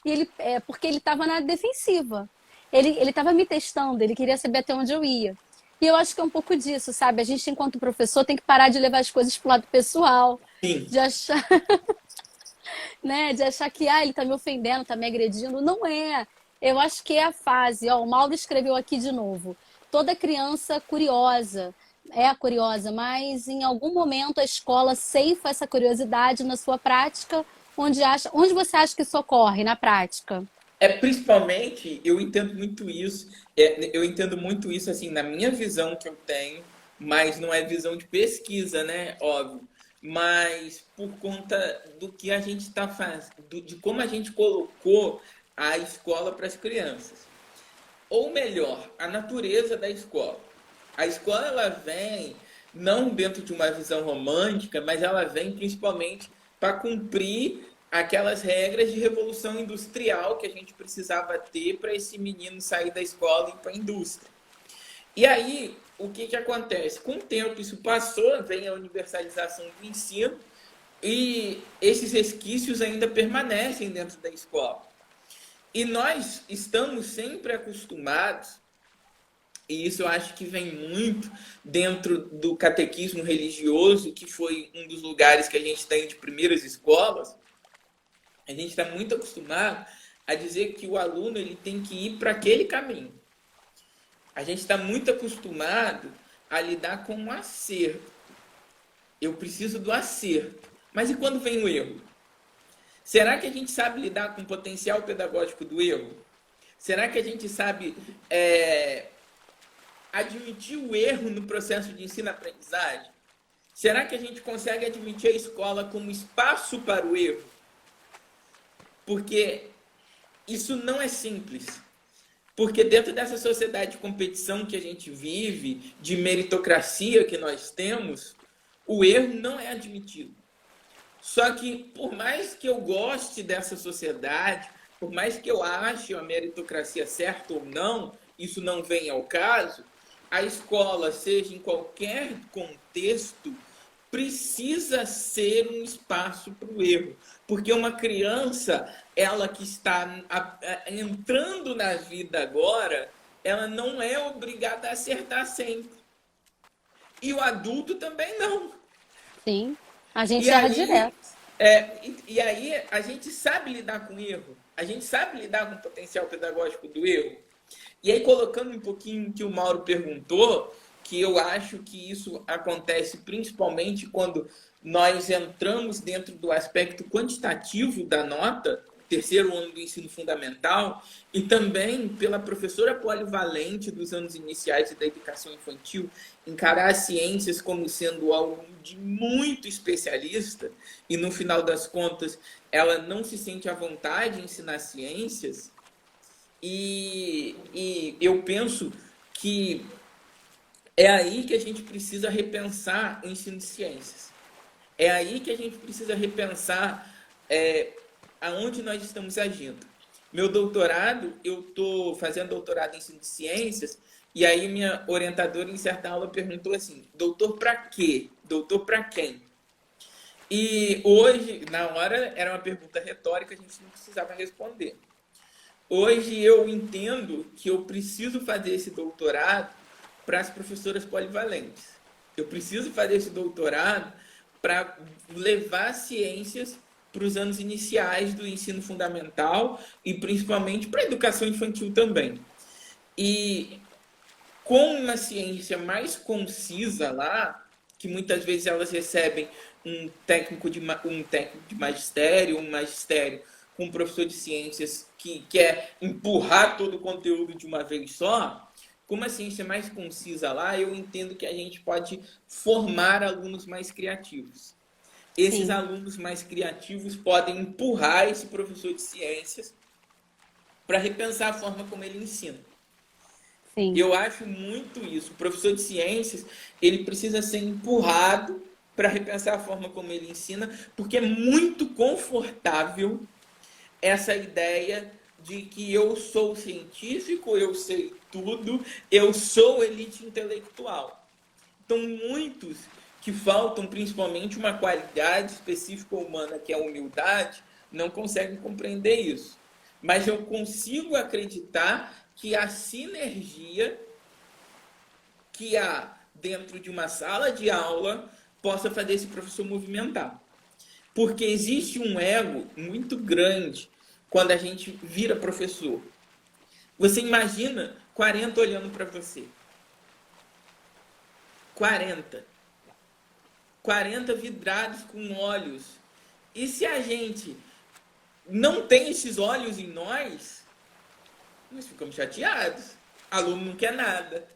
porque ele estava na defensiva. ele estava me testando, ele queria saber até onde eu ia. E eu acho que é um pouco disso, sabe? A gente, enquanto professor, tem que parar de levar as coisas pro lado pessoal, Sim. de achar, né? De achar que ele tá me ofendendo, tá me agredindo. Não é. Eu acho que é a fase. Ó, o Mauro escreveu aqui de novo. Toda criança curiosa é curiosa, mas em algum momento a escola ceifa essa curiosidade na sua prática, onde você acha que isso ocorre na prática? Principalmente, eu entendo muito isso, eu entendo muito isso, assim, na minha visão que eu tenho, mas não é visão de pesquisa, né? Óbvio. Mas por conta do que a gente está fazendo, de como a gente colocou a escola para as crianças. Ou melhor, a natureza da escola. A escola ela vem não dentro de uma visão romântica, mas ela vem principalmente para cumprir aquelas regras de revolução industrial que a gente precisava ter para esse menino sair da escola e ir para a indústria. E aí, o que, que acontece? Com o tempo isso passou, vem a universalização do ensino e esses resquícios ainda permanecem dentro da escola. E nós estamos sempre acostumados, e isso eu acho que vem muito dentro do catequismo religioso, que foi um dos lugares que a gente tem de primeiras escolas, a gente está muito acostumado a dizer que o aluno ele tem que ir para aquele caminho. A gente está muito acostumado a lidar com o acerto. Eu preciso do acerto. Mas e quando vem o erro? Será que a gente sabe lidar com o potencial pedagógico do erro? Será que a gente sabe admitir o erro no processo de ensino-aprendizagem? Será que a gente consegue admitir a escola como espaço para o erro? Porque isso não é simples. Porque dentro dessa sociedade de competição que a gente vive, de meritocracia que nós temos, o erro não é admitido. Só que, por mais que eu goste dessa sociedade, por mais que eu ache a meritocracia certa ou não, isso não vem ao caso, a escola, seja em qualquer contexto, precisa ser um espaço para o erro. Porque uma criança, ela que está entrando na vida agora, ela não é obrigada a acertar sempre. E o adulto também não. Sim, a gente E erra aí, direto. aí a gente sabe lidar com erro, a gente sabe lidar com o potencial pedagógico do erro. E aí, colocando um pouquinho o que o Mauro perguntou, que eu acho que isso acontece principalmente quando nós entramos dentro do aspecto quantitativo da nota, terceiro ano do ensino fundamental, e também pela professora polivalente dos anos iniciais e da educação infantil, encarar as ciências como sendo algo de muito especialista, e no final das contas ela não se sente à vontade em ensinar ciências, e eu penso que é aí que a gente precisa repensar o ensino de ciências. É aí que a gente precisa repensar aonde nós estamos agindo. Meu doutorado, eu estou fazendo doutorado em ensino de ciências, e aí minha orientadora em certa aula perguntou assim, doutor para quê? Doutor para quem? E hoje, na hora, era uma pergunta retórica, a gente não precisava responder. Hoje eu entendo que eu preciso fazer esse doutorado para as professoras polivalentes. Eu preciso fazer esse doutorado para levar ciências para os anos iniciais do ensino fundamental e principalmente para a educação infantil também. E com uma ciência mais concisa lá, que muitas vezes elas recebem um técnico de magistério, um magistério com um professor de ciências que quer empurrar todo o conteúdo de uma vez só, com uma ciência mais concisa lá, eu entendo que a gente pode formar alunos mais criativos. Esses Sim, alunos mais criativos podem empurrar esse professor de ciências para repensar a forma como ele ensina. sim, Eu acho muito isso. O professor de ciências, ele precisa ser empurrado para repensar a forma como ele ensina, porque é muito confortável essa ideia de que eu sou científico, eu sei tudo, eu sou elite intelectual. Então, muitos que faltam principalmente uma qualidade específica humana, que é a humildade, não conseguem compreender isso. Mas eu consigo acreditar que a sinergia que há dentro de uma sala de aula possa fazer esse professor movimentar. Porque existe um ego muito grande quando a gente vira professor. Você imagina 40 olhando para você. 40. 40 vidrados com olhos. E se a gente não tem esses olhos em nós ficamos chateados. Aluno não quer nada.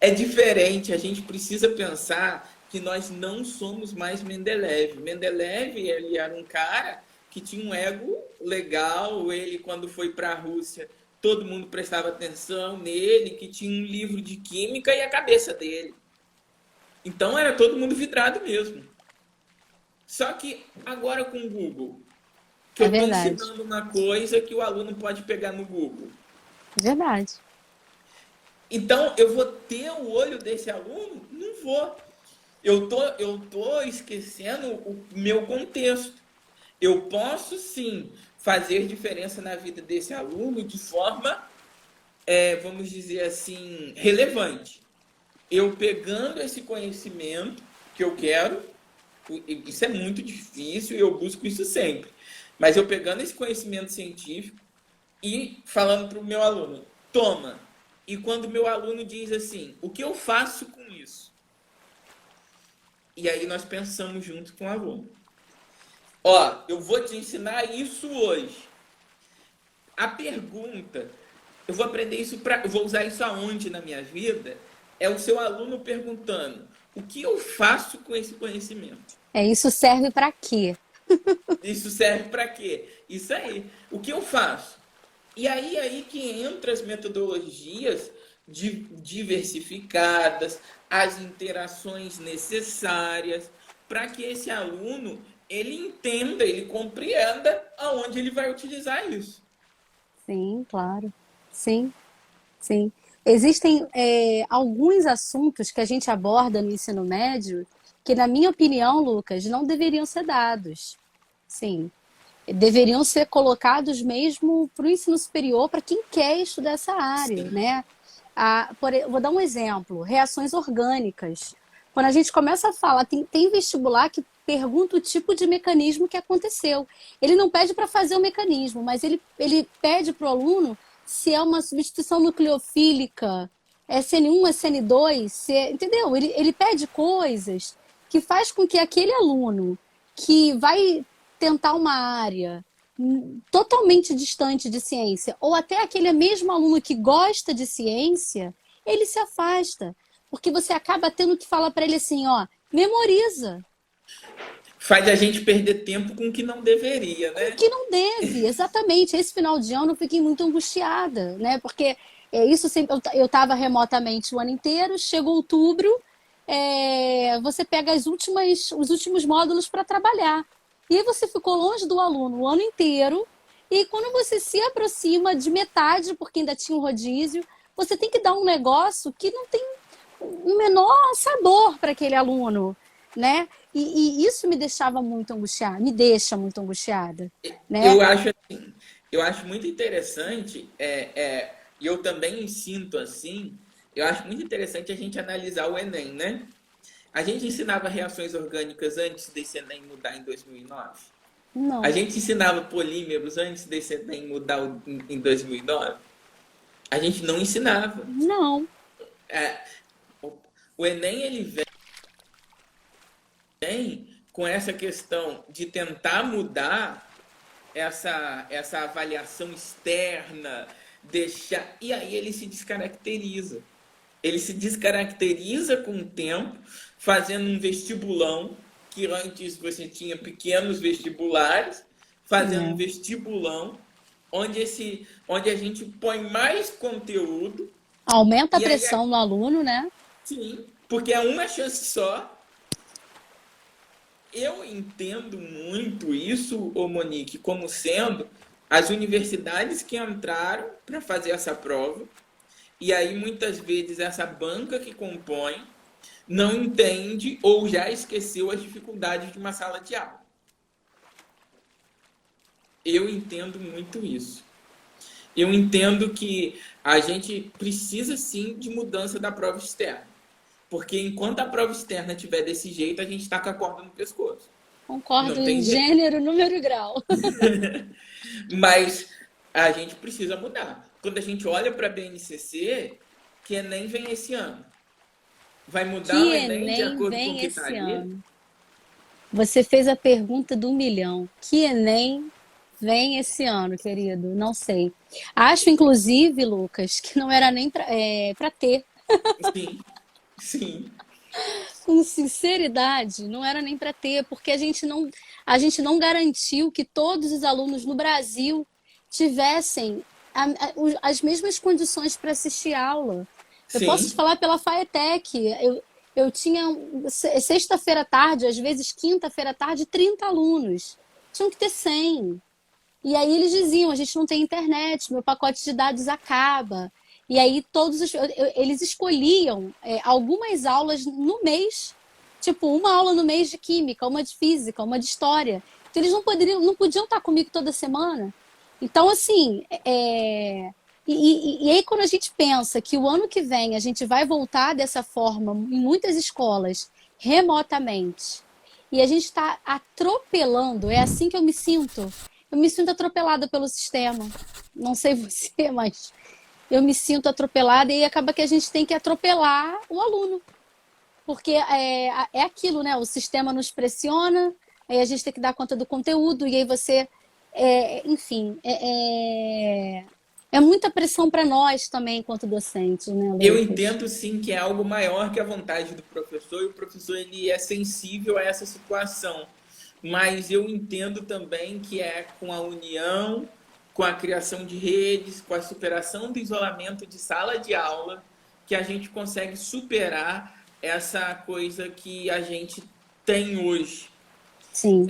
É diferente, a gente precisa pensar que nós não somos mais Mendeleev. Mendeleev, ele era um cara que tinha um ego legal, ele quando foi para a Rússia, todo mundo prestava atenção nele, que tinha um livro de química e a cabeça dele. Então era todo mundo vidrado mesmo. Só que agora com o Google, que eu estou ensinando uma coisa que o aluno pode pegar no Google. Verdade. Então, eu vou ter o olho desse aluno? Não vou. Eu tô esquecendo o meu contexto. Eu posso, sim, fazer diferença na vida desse aluno de forma, vamos dizer assim, relevante. Eu pegando esse conhecimento que eu quero, isso é muito difícil e eu busco isso sempre. Mas eu pegando esse conhecimento científico e falando para o meu aluno, toma. E quando o meu aluno diz assim, o que eu faço com isso? E aí nós pensamos junto com o aluno. Ó, eu vou te ensinar isso hoje. A pergunta, eu vou aprender isso eu vou usar isso aonde na minha vida? É o seu aluno perguntando, o que eu faço com esse conhecimento? Isso serve para quê? Isso serve para quê? Isso aí. O que eu faço? E aí que entra as metodologias diversificadas, as interações necessárias para que esse aluno ele entenda, ele compreenda aonde ele vai utilizar isso. Sim, claro. Sim, sim. Existem alguns assuntos que a gente aborda no ensino médio que, na minha opinião, Lucas, não deveriam ser dados. Sim, deveriam ser colocados mesmo para o ensino superior, para quem quer estudar essa área, Sim. né? Vou dar um exemplo, reações orgânicas. Quando a gente começa a falar, tem vestibular que pergunta o tipo de mecanismo que aconteceu. Ele não pede para fazer o mecanismo, mas ele pede para o aluno se é uma substituição nucleofílica, é SN1, é SN2, entendeu? Ele pede coisas que faz com que aquele aluno que vai tentar uma área totalmente distante de ciência, ou até aquele mesmo aluno que gosta de ciência, ele se afasta. Porque você acaba tendo que falar para ele assim, ó, memoriza. Faz a gente perder tempo com o que não deveria, né? Com o que não deve, exatamente. Esse final de ano eu fiquei muito angustiada, né? Porque isso sempre, eu estava remotamente o ano inteiro, chegou outubro, você pega os últimos módulos para trabalhar. E aí você ficou longe do aluno o ano inteiro, e quando você se aproxima de metade, porque ainda tinha um rodízio, você tem que dar um negócio que não tem o menor sabor para aquele aluno, né? E isso me deixava muito angustiada, me deixa muito angustiada, né? Eu acho muito interessante, e eu também sinto assim, eu acho muito interessante a gente analisar o Enem, né? A gente ensinava reações orgânicas antes desse Enem mudar em 2009? Não. A gente ensinava polímeros antes desse Enem mudar em 2009? A gente não ensinava. Não. O Enem, ele vem com essa questão de tentar mudar essa avaliação externa, e aí ele se descaracteriza. Ele se descaracteriza com o tempo, fazendo um vestibulão, que antes você tinha pequenos vestibulares, fazendo um vestibulão, onde a gente põe mais conteúdo. Aumenta a pressão no aluno, né? Sim, porque é uma chance só. Eu entendo muito isso, Monique, como sendo as universidades que entraram para fazer essa prova, e aí muitas vezes essa banca que compõe não entende ou já esqueceu as dificuldades de uma sala de aula. Eu entendo muito isso. eu entendo que a gente precisa sim de mudança da prova externa. Porque enquanto a prova externa estiver desse jeito, a gente está com a corda no pescoço. Concordo Não em tem jeito. gênero, número e grau. Mas a gente precisa mudar. Quando a gente olha para a BNCC, que Enem vem esse ano. Vai mudar Que o Enem de Enem acordo com o vem que está esse ali? ano? Você fez a pergunta do milhão. Que Enem vem esse ano, querido? Não sei. Acho, inclusive, Lucas, que não era nem para ter. Sim, sim, Com sinceridade, não era nem para ter, porque a gente não garantiu que todos os alunos no Brasil tivessem as mesmas condições para assistir aula. Eu posso te sim. falar pela Faetec. Eu tinha sexta-feira à tarde, às vezes quinta-feira à tarde, 30 alunos. Tinham que ter 100. E aí eles diziam, a gente não tem internet, meu pacote de dados acaba. E aí eles escolhiam algumas aulas no mês, tipo uma aula no mês de química, uma de física, uma de história. Então eles não podiam estar comigo toda semana. Então, assim, e aí quando a gente pensa que o ano que vem a gente vai voltar dessa forma em muitas escolas, remotamente, e a gente está atropelando, é assim que eu me sinto. Eu me sinto atropelada pelo sistema. Não sei você, mas eu me sinto atropelada e acaba que a gente tem que atropelar o aluno. Porque é aquilo, né? O sistema nos pressiona, aí a gente tem que dar conta do conteúdo, e aí você. Enfim, é muita pressão para nós também, enquanto docentes, né, Eu Lucas? entendo sim que é algo maior que a vontade do professor, e o professor ele é sensível a essa situação. Mas eu entendo também que é com a união, com a criação de redes, com a superação do isolamento de sala de aula, que a gente consegue superar essa coisa que a gente tem hoje, Sim,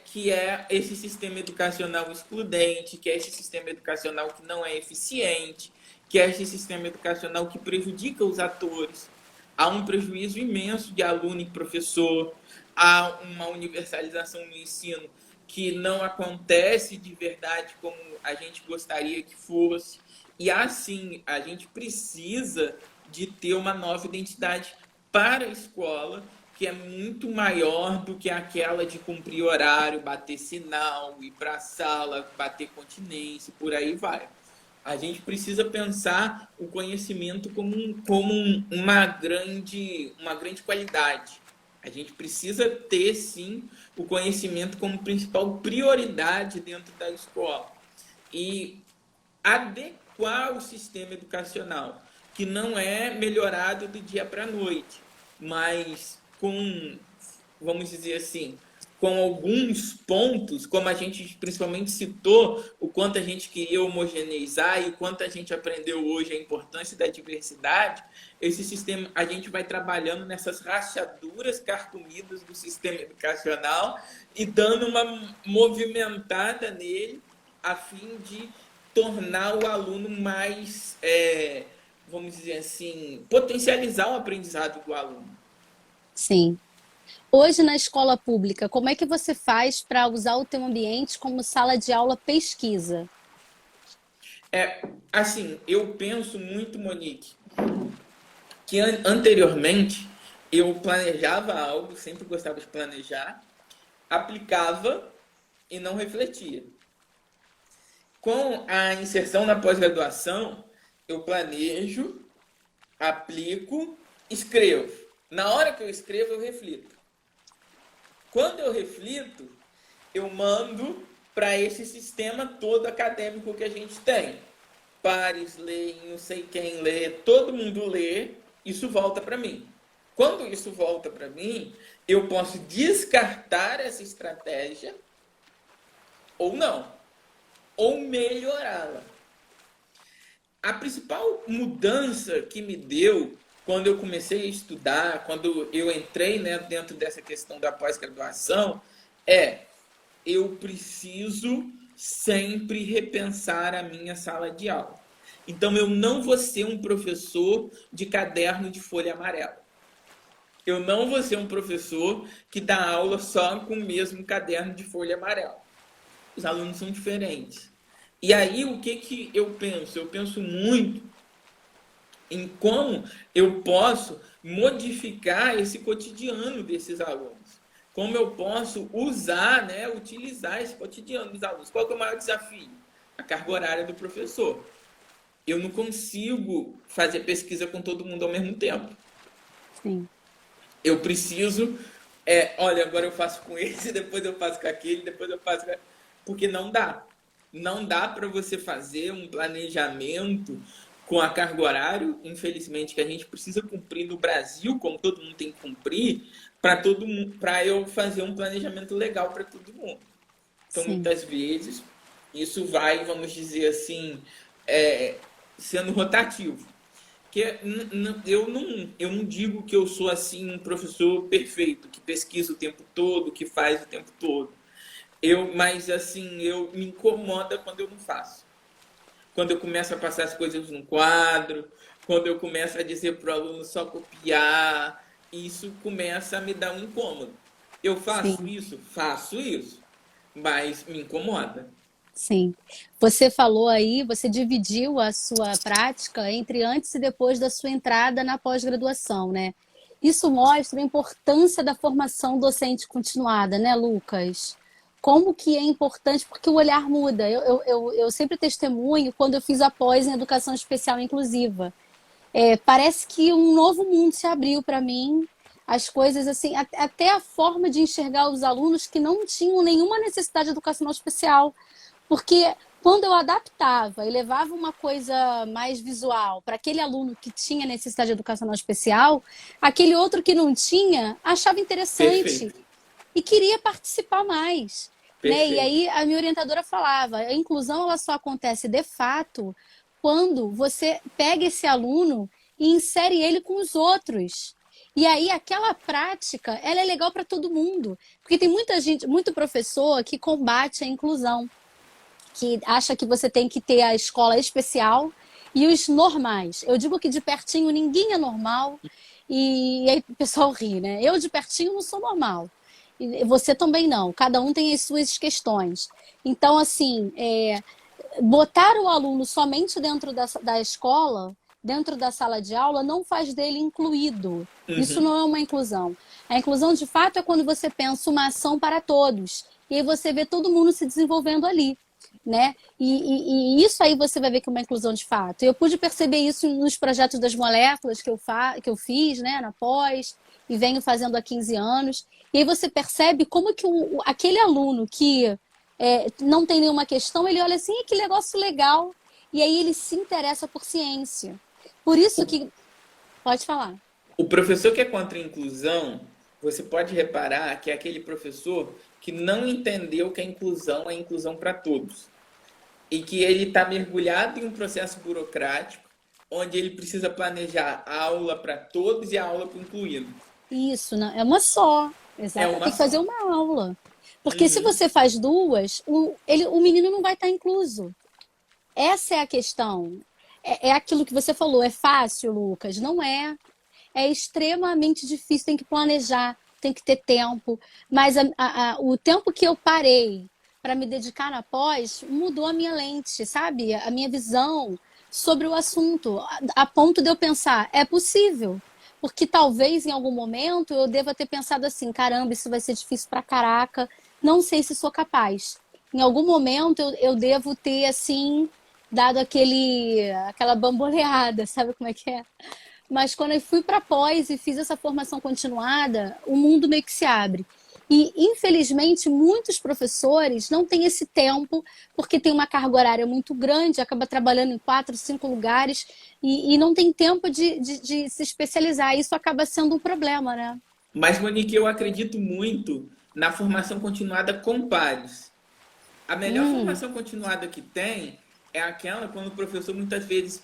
que é esse sistema educacional excludente, que é esse sistema educacional que não é eficiente, que é esse sistema educacional que prejudica os atores. Há um prejuízo imenso de aluno e professor, há uma universalização no ensino que não acontece de verdade como a gente gostaria que fosse. E assim, a gente precisa de ter uma nova identidade para a escola que é muito maior do que aquela de cumprir horário, bater sinal, ir para a sala, bater continência, por aí vai. A gente precisa pensar o conhecimento como uma grande qualidade. A gente precisa ter, sim, o conhecimento como principal prioridade dentro da escola. E adequar o sistema educacional, que não é melhorado do dia para a noite, mas com, vamos dizer assim, com alguns pontos, como a gente principalmente citou, o quanto a gente queria homogeneizar e o quanto a gente aprendeu hoje a importância da diversidade, esse sistema, a gente vai trabalhando nessas rachaduras carcomidas do sistema educacional e dando uma movimentada nele a fim de tornar o aluno mais, vamos dizer assim, potencializar o aprendizado do aluno. sim. Hoje, na escola pública, como é que você faz para usar o teu ambiente como sala de aula pesquisa? Assim, eu penso muito, Monique, que anteriormente eu planejava algo, sempre gostava de planejar, aplicava e não refletia. Com a inserção na pós-graduação, eu planejo, aplico, escrevo. Na hora que eu escrevo, eu reflito. Quando eu reflito, eu mando para esse sistema todo acadêmico que a gente tem. Pares leem, não sei quem lê, todo mundo lê, isso volta para mim. Quando isso volta para mim, eu posso descartar essa estratégia ou não, ou melhorá-la. A principal mudança que me deu quando eu comecei a estudar, quando eu entrei, né, dentro dessa questão da pós-graduação, é eu preciso sempre repensar a minha sala de aula. Então eu não vou ser um professor de caderno de folha amarela. Eu não vou ser um professor que dá aula só com o mesmo caderno de folha amarela. Os alunos são diferentes. E aí, o que que eu penso? Eu penso muito em como eu posso modificar esse cotidiano desses alunos. Como eu posso usar, né, utilizar esse cotidiano dos alunos. Qual que é o maior desafio? A carga horária do professor. Eu não consigo fazer pesquisa com todo mundo ao mesmo tempo. Sim. Eu preciso, olha, agora eu faço com esse, depois eu faço com aquele, depois eu faço com... Porque não dá. Não dá para você fazer um planejamento com a carga horária, infelizmente, que a gente precisa cumprir no Brasil, como todo mundo tem que cumprir, para todo mundo, para eu fazer um planejamento legal para todo mundo. Então, Sim. muitas vezes, isso vai, vamos dizer assim, é, sendo rotativo. Que eu não digo que eu sou assim um professor perfeito, que pesquisa o tempo todo, que faz o tempo todo. Mas assim, eu me incomoda quando eu não faço. Quando eu começo a passar as coisas no quadro, quando eu começo a dizer para o aluno só copiar, isso começa a me dar um incômodo. Eu faço Sim. isso? Faço isso, mas me incomoda. Sim. Você falou aí, você dividiu a sua prática entre antes e depois da sua entrada na pós-graduação, né? Isso mostra a importância da formação docente continuada, né, Lucas? Como que é importante, porque o olhar muda. Eu sempre testemunho quando eu fiz a pós em educação especial inclusiva. Parece que um novo mundo se abriu para mim. As coisas, assim, até a forma de enxergar os alunos que não tinham nenhuma necessidade educacional especial. Porque quando eu adaptava e levava uma coisa mais visual para aquele aluno que tinha necessidade educacional especial, aquele outro que não tinha achava interessante Perfeito, e queria participar mais. Né? E perfeito, aí a minha orientadora falava, a inclusão ela só acontece de fato quando você pega esse aluno e insere ele com os outros. E aí aquela prática, ela é legal para todo mundo, porque tem muita gente, muito professor que combate a inclusão, que acha que você tem que ter a escola especial e os normais. Eu digo que de pertinho ninguém é normal e aí o pessoal ri, né? Eu de pertinho não sou normal. E você também não. Cada um tem as suas questões. Então, assim, botar o aluno somente dentro da escola, dentro da sala de aula, não faz dele incluído. Isso uhum, não é uma inclusão. A inclusão, de fato, é quando você pensa uma ação para todos. E aí você vê todo mundo se desenvolvendo ali. Né? E isso aí você vai ver que é uma inclusão de fato. Eu pude perceber isso nos projetos das moléculas que eu fiz, né, na pós, e venho fazendo há 15 anos. E aí você percebe como que aquele aluno que não tem nenhuma questão, ele olha assim, que negócio legal. E aí ele se interessa por ciência. Por isso o, que... Pode falar. o professor que é contra a inclusão, você pode reparar que é aquele professor que não entendeu que a inclusão é inclusão para todos. E que ele está mergulhado em um processo burocrático, onde ele precisa planejar a aula para todos e a aula para o incluído. Isso, não, é uma só. É Exato. uma Tem que fazer só. uma aula. Porque se Uhum. você faz duas, o menino não vai estar incluso. Essa é a questão. É aquilo que você falou. É fácil, Lucas? Não é. É extremamente difícil. Tem que planejar, tem que ter tempo. Mas o tempo que eu parei para me dedicar na pós mudou a minha lente, sabe? A minha visão sobre o assunto, a ponto de eu pensar, é possível. Porque talvez em algum momento eu deva ter pensado assim: caramba, isso vai ser difícil pra caraca, não sei se sou capaz. Em algum momento eu devo ter, assim, dado aquela bamboleada, sabe como é que é? Mas quando eu fui para pós e fiz essa formação continuada, o mundo meio que se abre. E, infelizmente, muitos professores não têm esse tempo, porque tem uma carga horária muito grande, acaba trabalhando em 4, 5 lugares e não tem tempo de se especializar. Isso acaba sendo um problema, né? Mas, Monique, eu acredito muito na formação continuada com pares. A melhor Hum, formação continuada que tem é aquela quando o professor muitas vezes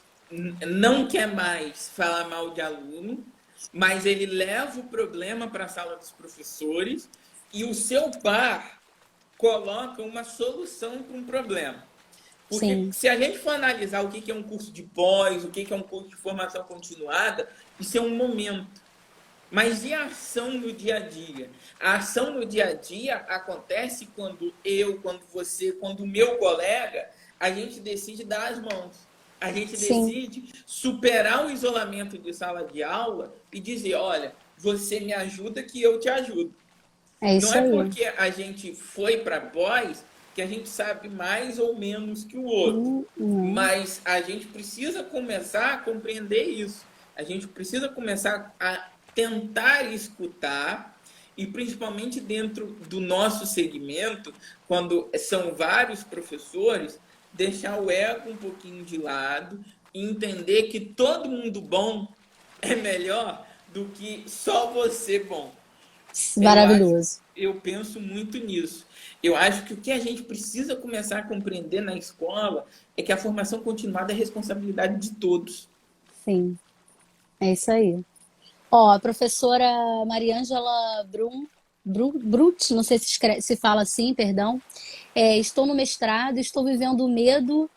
não quer mais falar mal de aluno, mas ele leva o problema para a sala dos professores e o seu par coloca uma solução para um problema. Porque sim, se a gente for analisar o que é um curso de pós, o que é um curso de formação continuada, isso é um momento. Mas e a ação no dia a dia? A ação no dia a dia acontece quando eu, quando você, quando o meu colega, a gente decide dar as mãos. A gente Sim, decide superar o isolamento de sala de aula e dizer, olha, você me ajuda que eu te ajudo. é Não isso é aí. porque a gente foi para pós que a gente sabe mais ou menos que o outro, Uhum. mas a gente precisa começar a compreender isso. A gente precisa começar a tentar escutar e principalmente dentro do nosso segmento, quando são vários professores, deixar o ego um pouquinho de lado e entender que todo mundo bom é melhor do que só você bom. Eu acho, Maravilhoso. eu penso muito nisso. Eu acho que o que a gente precisa começar a compreender na escola é que a formação continuada é responsabilidade de todos. Sim, é isso aí. Ó, a professora Mariângela Brut, não sei se fala assim, perdão. Estou no mestrado, estou vivendo o medo,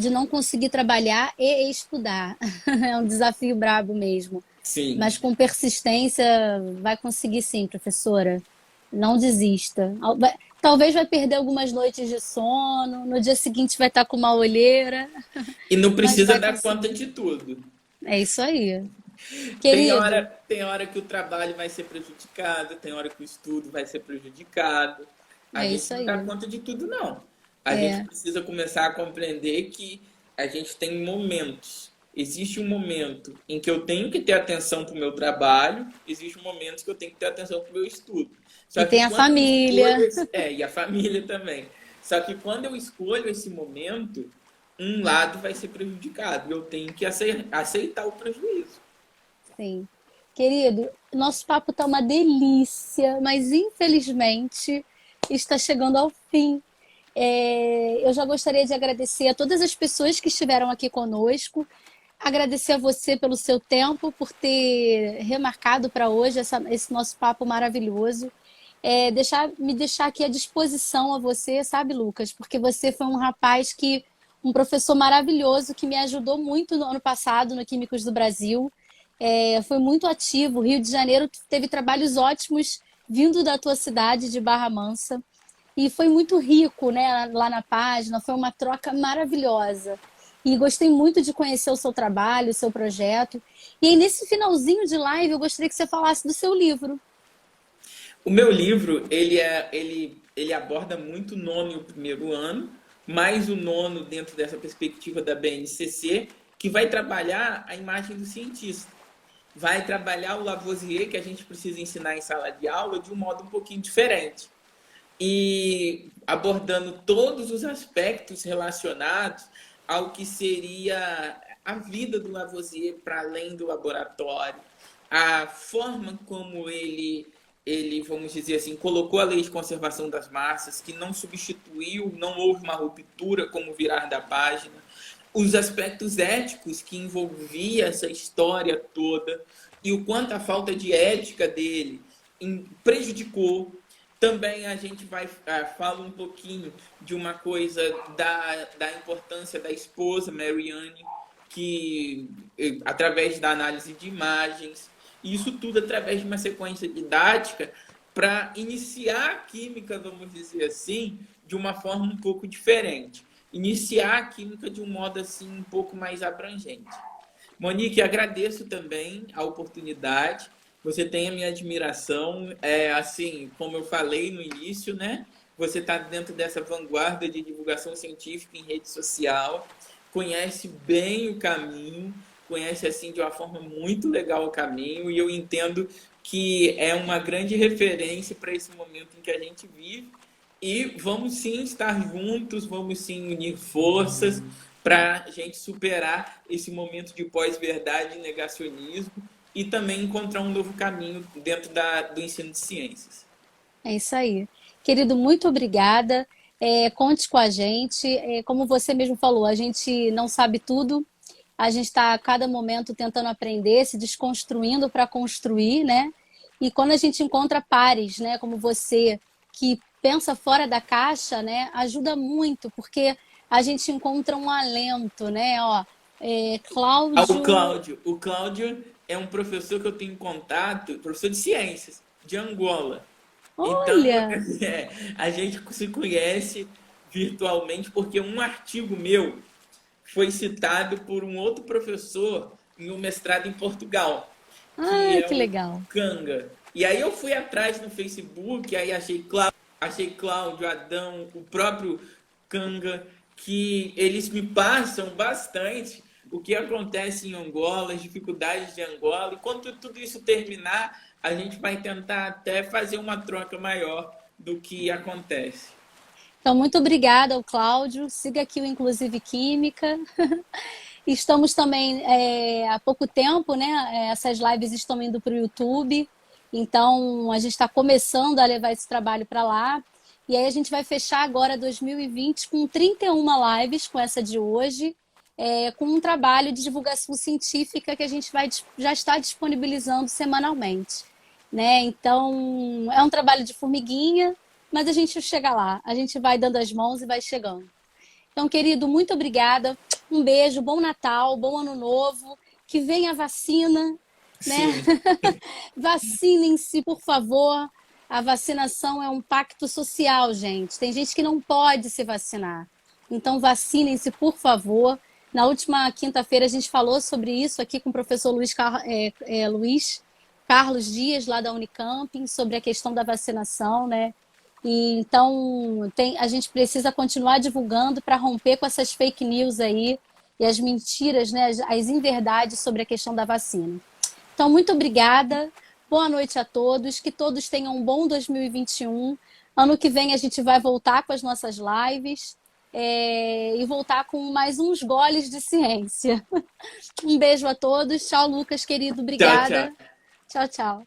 de não conseguir trabalhar e estudar. É um desafio brabo mesmo. Sim. Mas com persistência vai conseguir sim, professora. Não desista. Talvez vai perder algumas noites de sono, no dia seguinte vai estar com uma olheira, E não mas precisa vai dar conta conseguir. de tudo. É isso aí. Tem Querido, hora, tem hora que o trabalho vai ser prejudicado, tem hora que o estudo vai ser prejudicado. A é gente isso não dá aí. conta de tudo, não. A gente É, precisa começar a compreender que a gente tem momentos. Existe um momento em que eu tenho que ter atenção para o meu trabalho, existe um momento que eu tenho que ter atenção para o meu estudo. e Só que tem a quando eu escolho família. e a família também. Só que quando eu escolho esse momento, um lado vai ser prejudicado. Eu tenho que aceitar o prejuízo. Sim. Querido, nosso papo tá uma delícia, mas infelizmente está chegando ao fim. Eu já gostaria de agradecer a todas as pessoas que estiveram aqui conosco, agradecer a você pelo seu tempo, por ter remarcado para hoje esse nosso papo maravilhoso. Me deixar aqui à disposição a você, sabe, Lucas? Porque você foi um rapaz um professor maravilhoso que me ajudou muito no ano passado no Químicos do Brasil. Foi muito ativo. O Rio de Janeiro teve trabalhos ótimos vindo da tua cidade de Barra Mansa. E foi muito rico, né, lá na página, foi uma troca maravilhosa. E gostei muito de conhecer o seu trabalho, o seu projeto. E aí, nesse finalzinho de live, eu gostaria que você falasse do seu livro. O meu livro, ele aborda muito o nono e o primeiro ano, mais o nono dentro dessa perspectiva da BNCC, que vai trabalhar a imagem do cientista. Vai trabalhar o Lavoisier, que a gente precisa ensinar em sala de aula, de um modo um pouquinho diferente. E abordando todos os aspectos relacionados ao que seria a vida do Lavoisier para além do laboratório, a forma como ele, vamos dizer assim, colocou a lei de conservação das massas, que não substituiu, não houve uma ruptura como virar da página, os aspectos éticos que envolvia essa história toda e o quanto a falta de ética dele prejudicou. Também a gente vai fala um pouquinho de uma coisa da importância da esposa Marianne, que através da análise de imagens, e isso tudo através de uma sequência didática para iniciar a química, vamos dizer assim, de uma forma um pouco diferente. Iniciar a química de um modo assim um pouco mais abrangente. Monique, agradeço também a oportunidade. Você tem a minha admiração. Assim, como eu falei no início, né? Você está dentro dessa vanguarda de divulgação científica em rede social, conhece bem o caminho, conhece assim de uma forma muito legal o caminho, e eu entendo que é uma grande referência para esse momento em que a gente vive. E vamos sim estar juntos, vamos sim unir forças para a gente superar esse momento de pós-verdade e negacionismo e também encontrar um novo caminho dentro do ensino de ciências. É isso aí. Querido, muito obrigada. Conte com a gente. Como você mesmo falou, a gente não sabe tudo. A gente está a cada momento tentando aprender, se desconstruindo para construir, né? E quando a gente encontra pares, né, como você, que pensa fora da caixa, né, ajuda muito, porque a gente encontra um alento, né? Ó, O Cláudio, Cláudio. O Cláudio é um professor que eu tenho contato, professor de ciências, de Angola. Então, olha, a gente se conhece virtualmente, porque um artigo meu foi citado por um outro professor em um mestrado em Portugal, que Ai, é que o legal. Kanga. E aí eu fui atrás no Facebook, aí achei Cláudio, Adão, o próprio Kanga, que eles me passam bastante o que acontece em Angola, as dificuldades de Angola. E quando tudo isso terminar, a gente vai tentar até fazer uma troca maior do que acontece. Então, muito obrigada ao Cláudio. Siga aqui o Inclusive Química. Estamos também, há pouco tempo, né? Essas lives estão indo para o YouTube. Então, a gente está começando a levar esse trabalho para lá. E aí a gente vai fechar agora 2020 com 31 lives, com essa de hoje, com um trabalho de divulgação científica que a gente já está disponibilizando semanalmente. Né? Então, é um trabalho de formiguinha, mas a gente chega lá. A gente vai dando as mãos e vai chegando. Então, querido, muito obrigada. Um beijo, bom Natal, bom Ano Novo. Que venha a vacina, né? Sim. Vacinem-se, por favor. A vacinação é um pacto social, gente. Tem gente que não pode se vacinar. Então, vacinem-se, por favor. Na última quinta-feira, a gente falou sobre isso aqui com o professor Luiz Carlos Dias, lá da Unicamp, sobre a questão da vacinação, né? E, então, a gente precisa continuar divulgando para romper com essas fake news aí e as mentiras, né, as inverdades sobre a questão da vacina. Então, muito obrigada. Boa noite a todos. Que todos tenham um bom 2021. Ano que vem a gente vai voltar com as nossas lives e voltar com mais uns goles de ciência. Um beijo a todos. Tchau, Lucas, querido. Tchau, tchau. Obrigada. Tchau, tchau.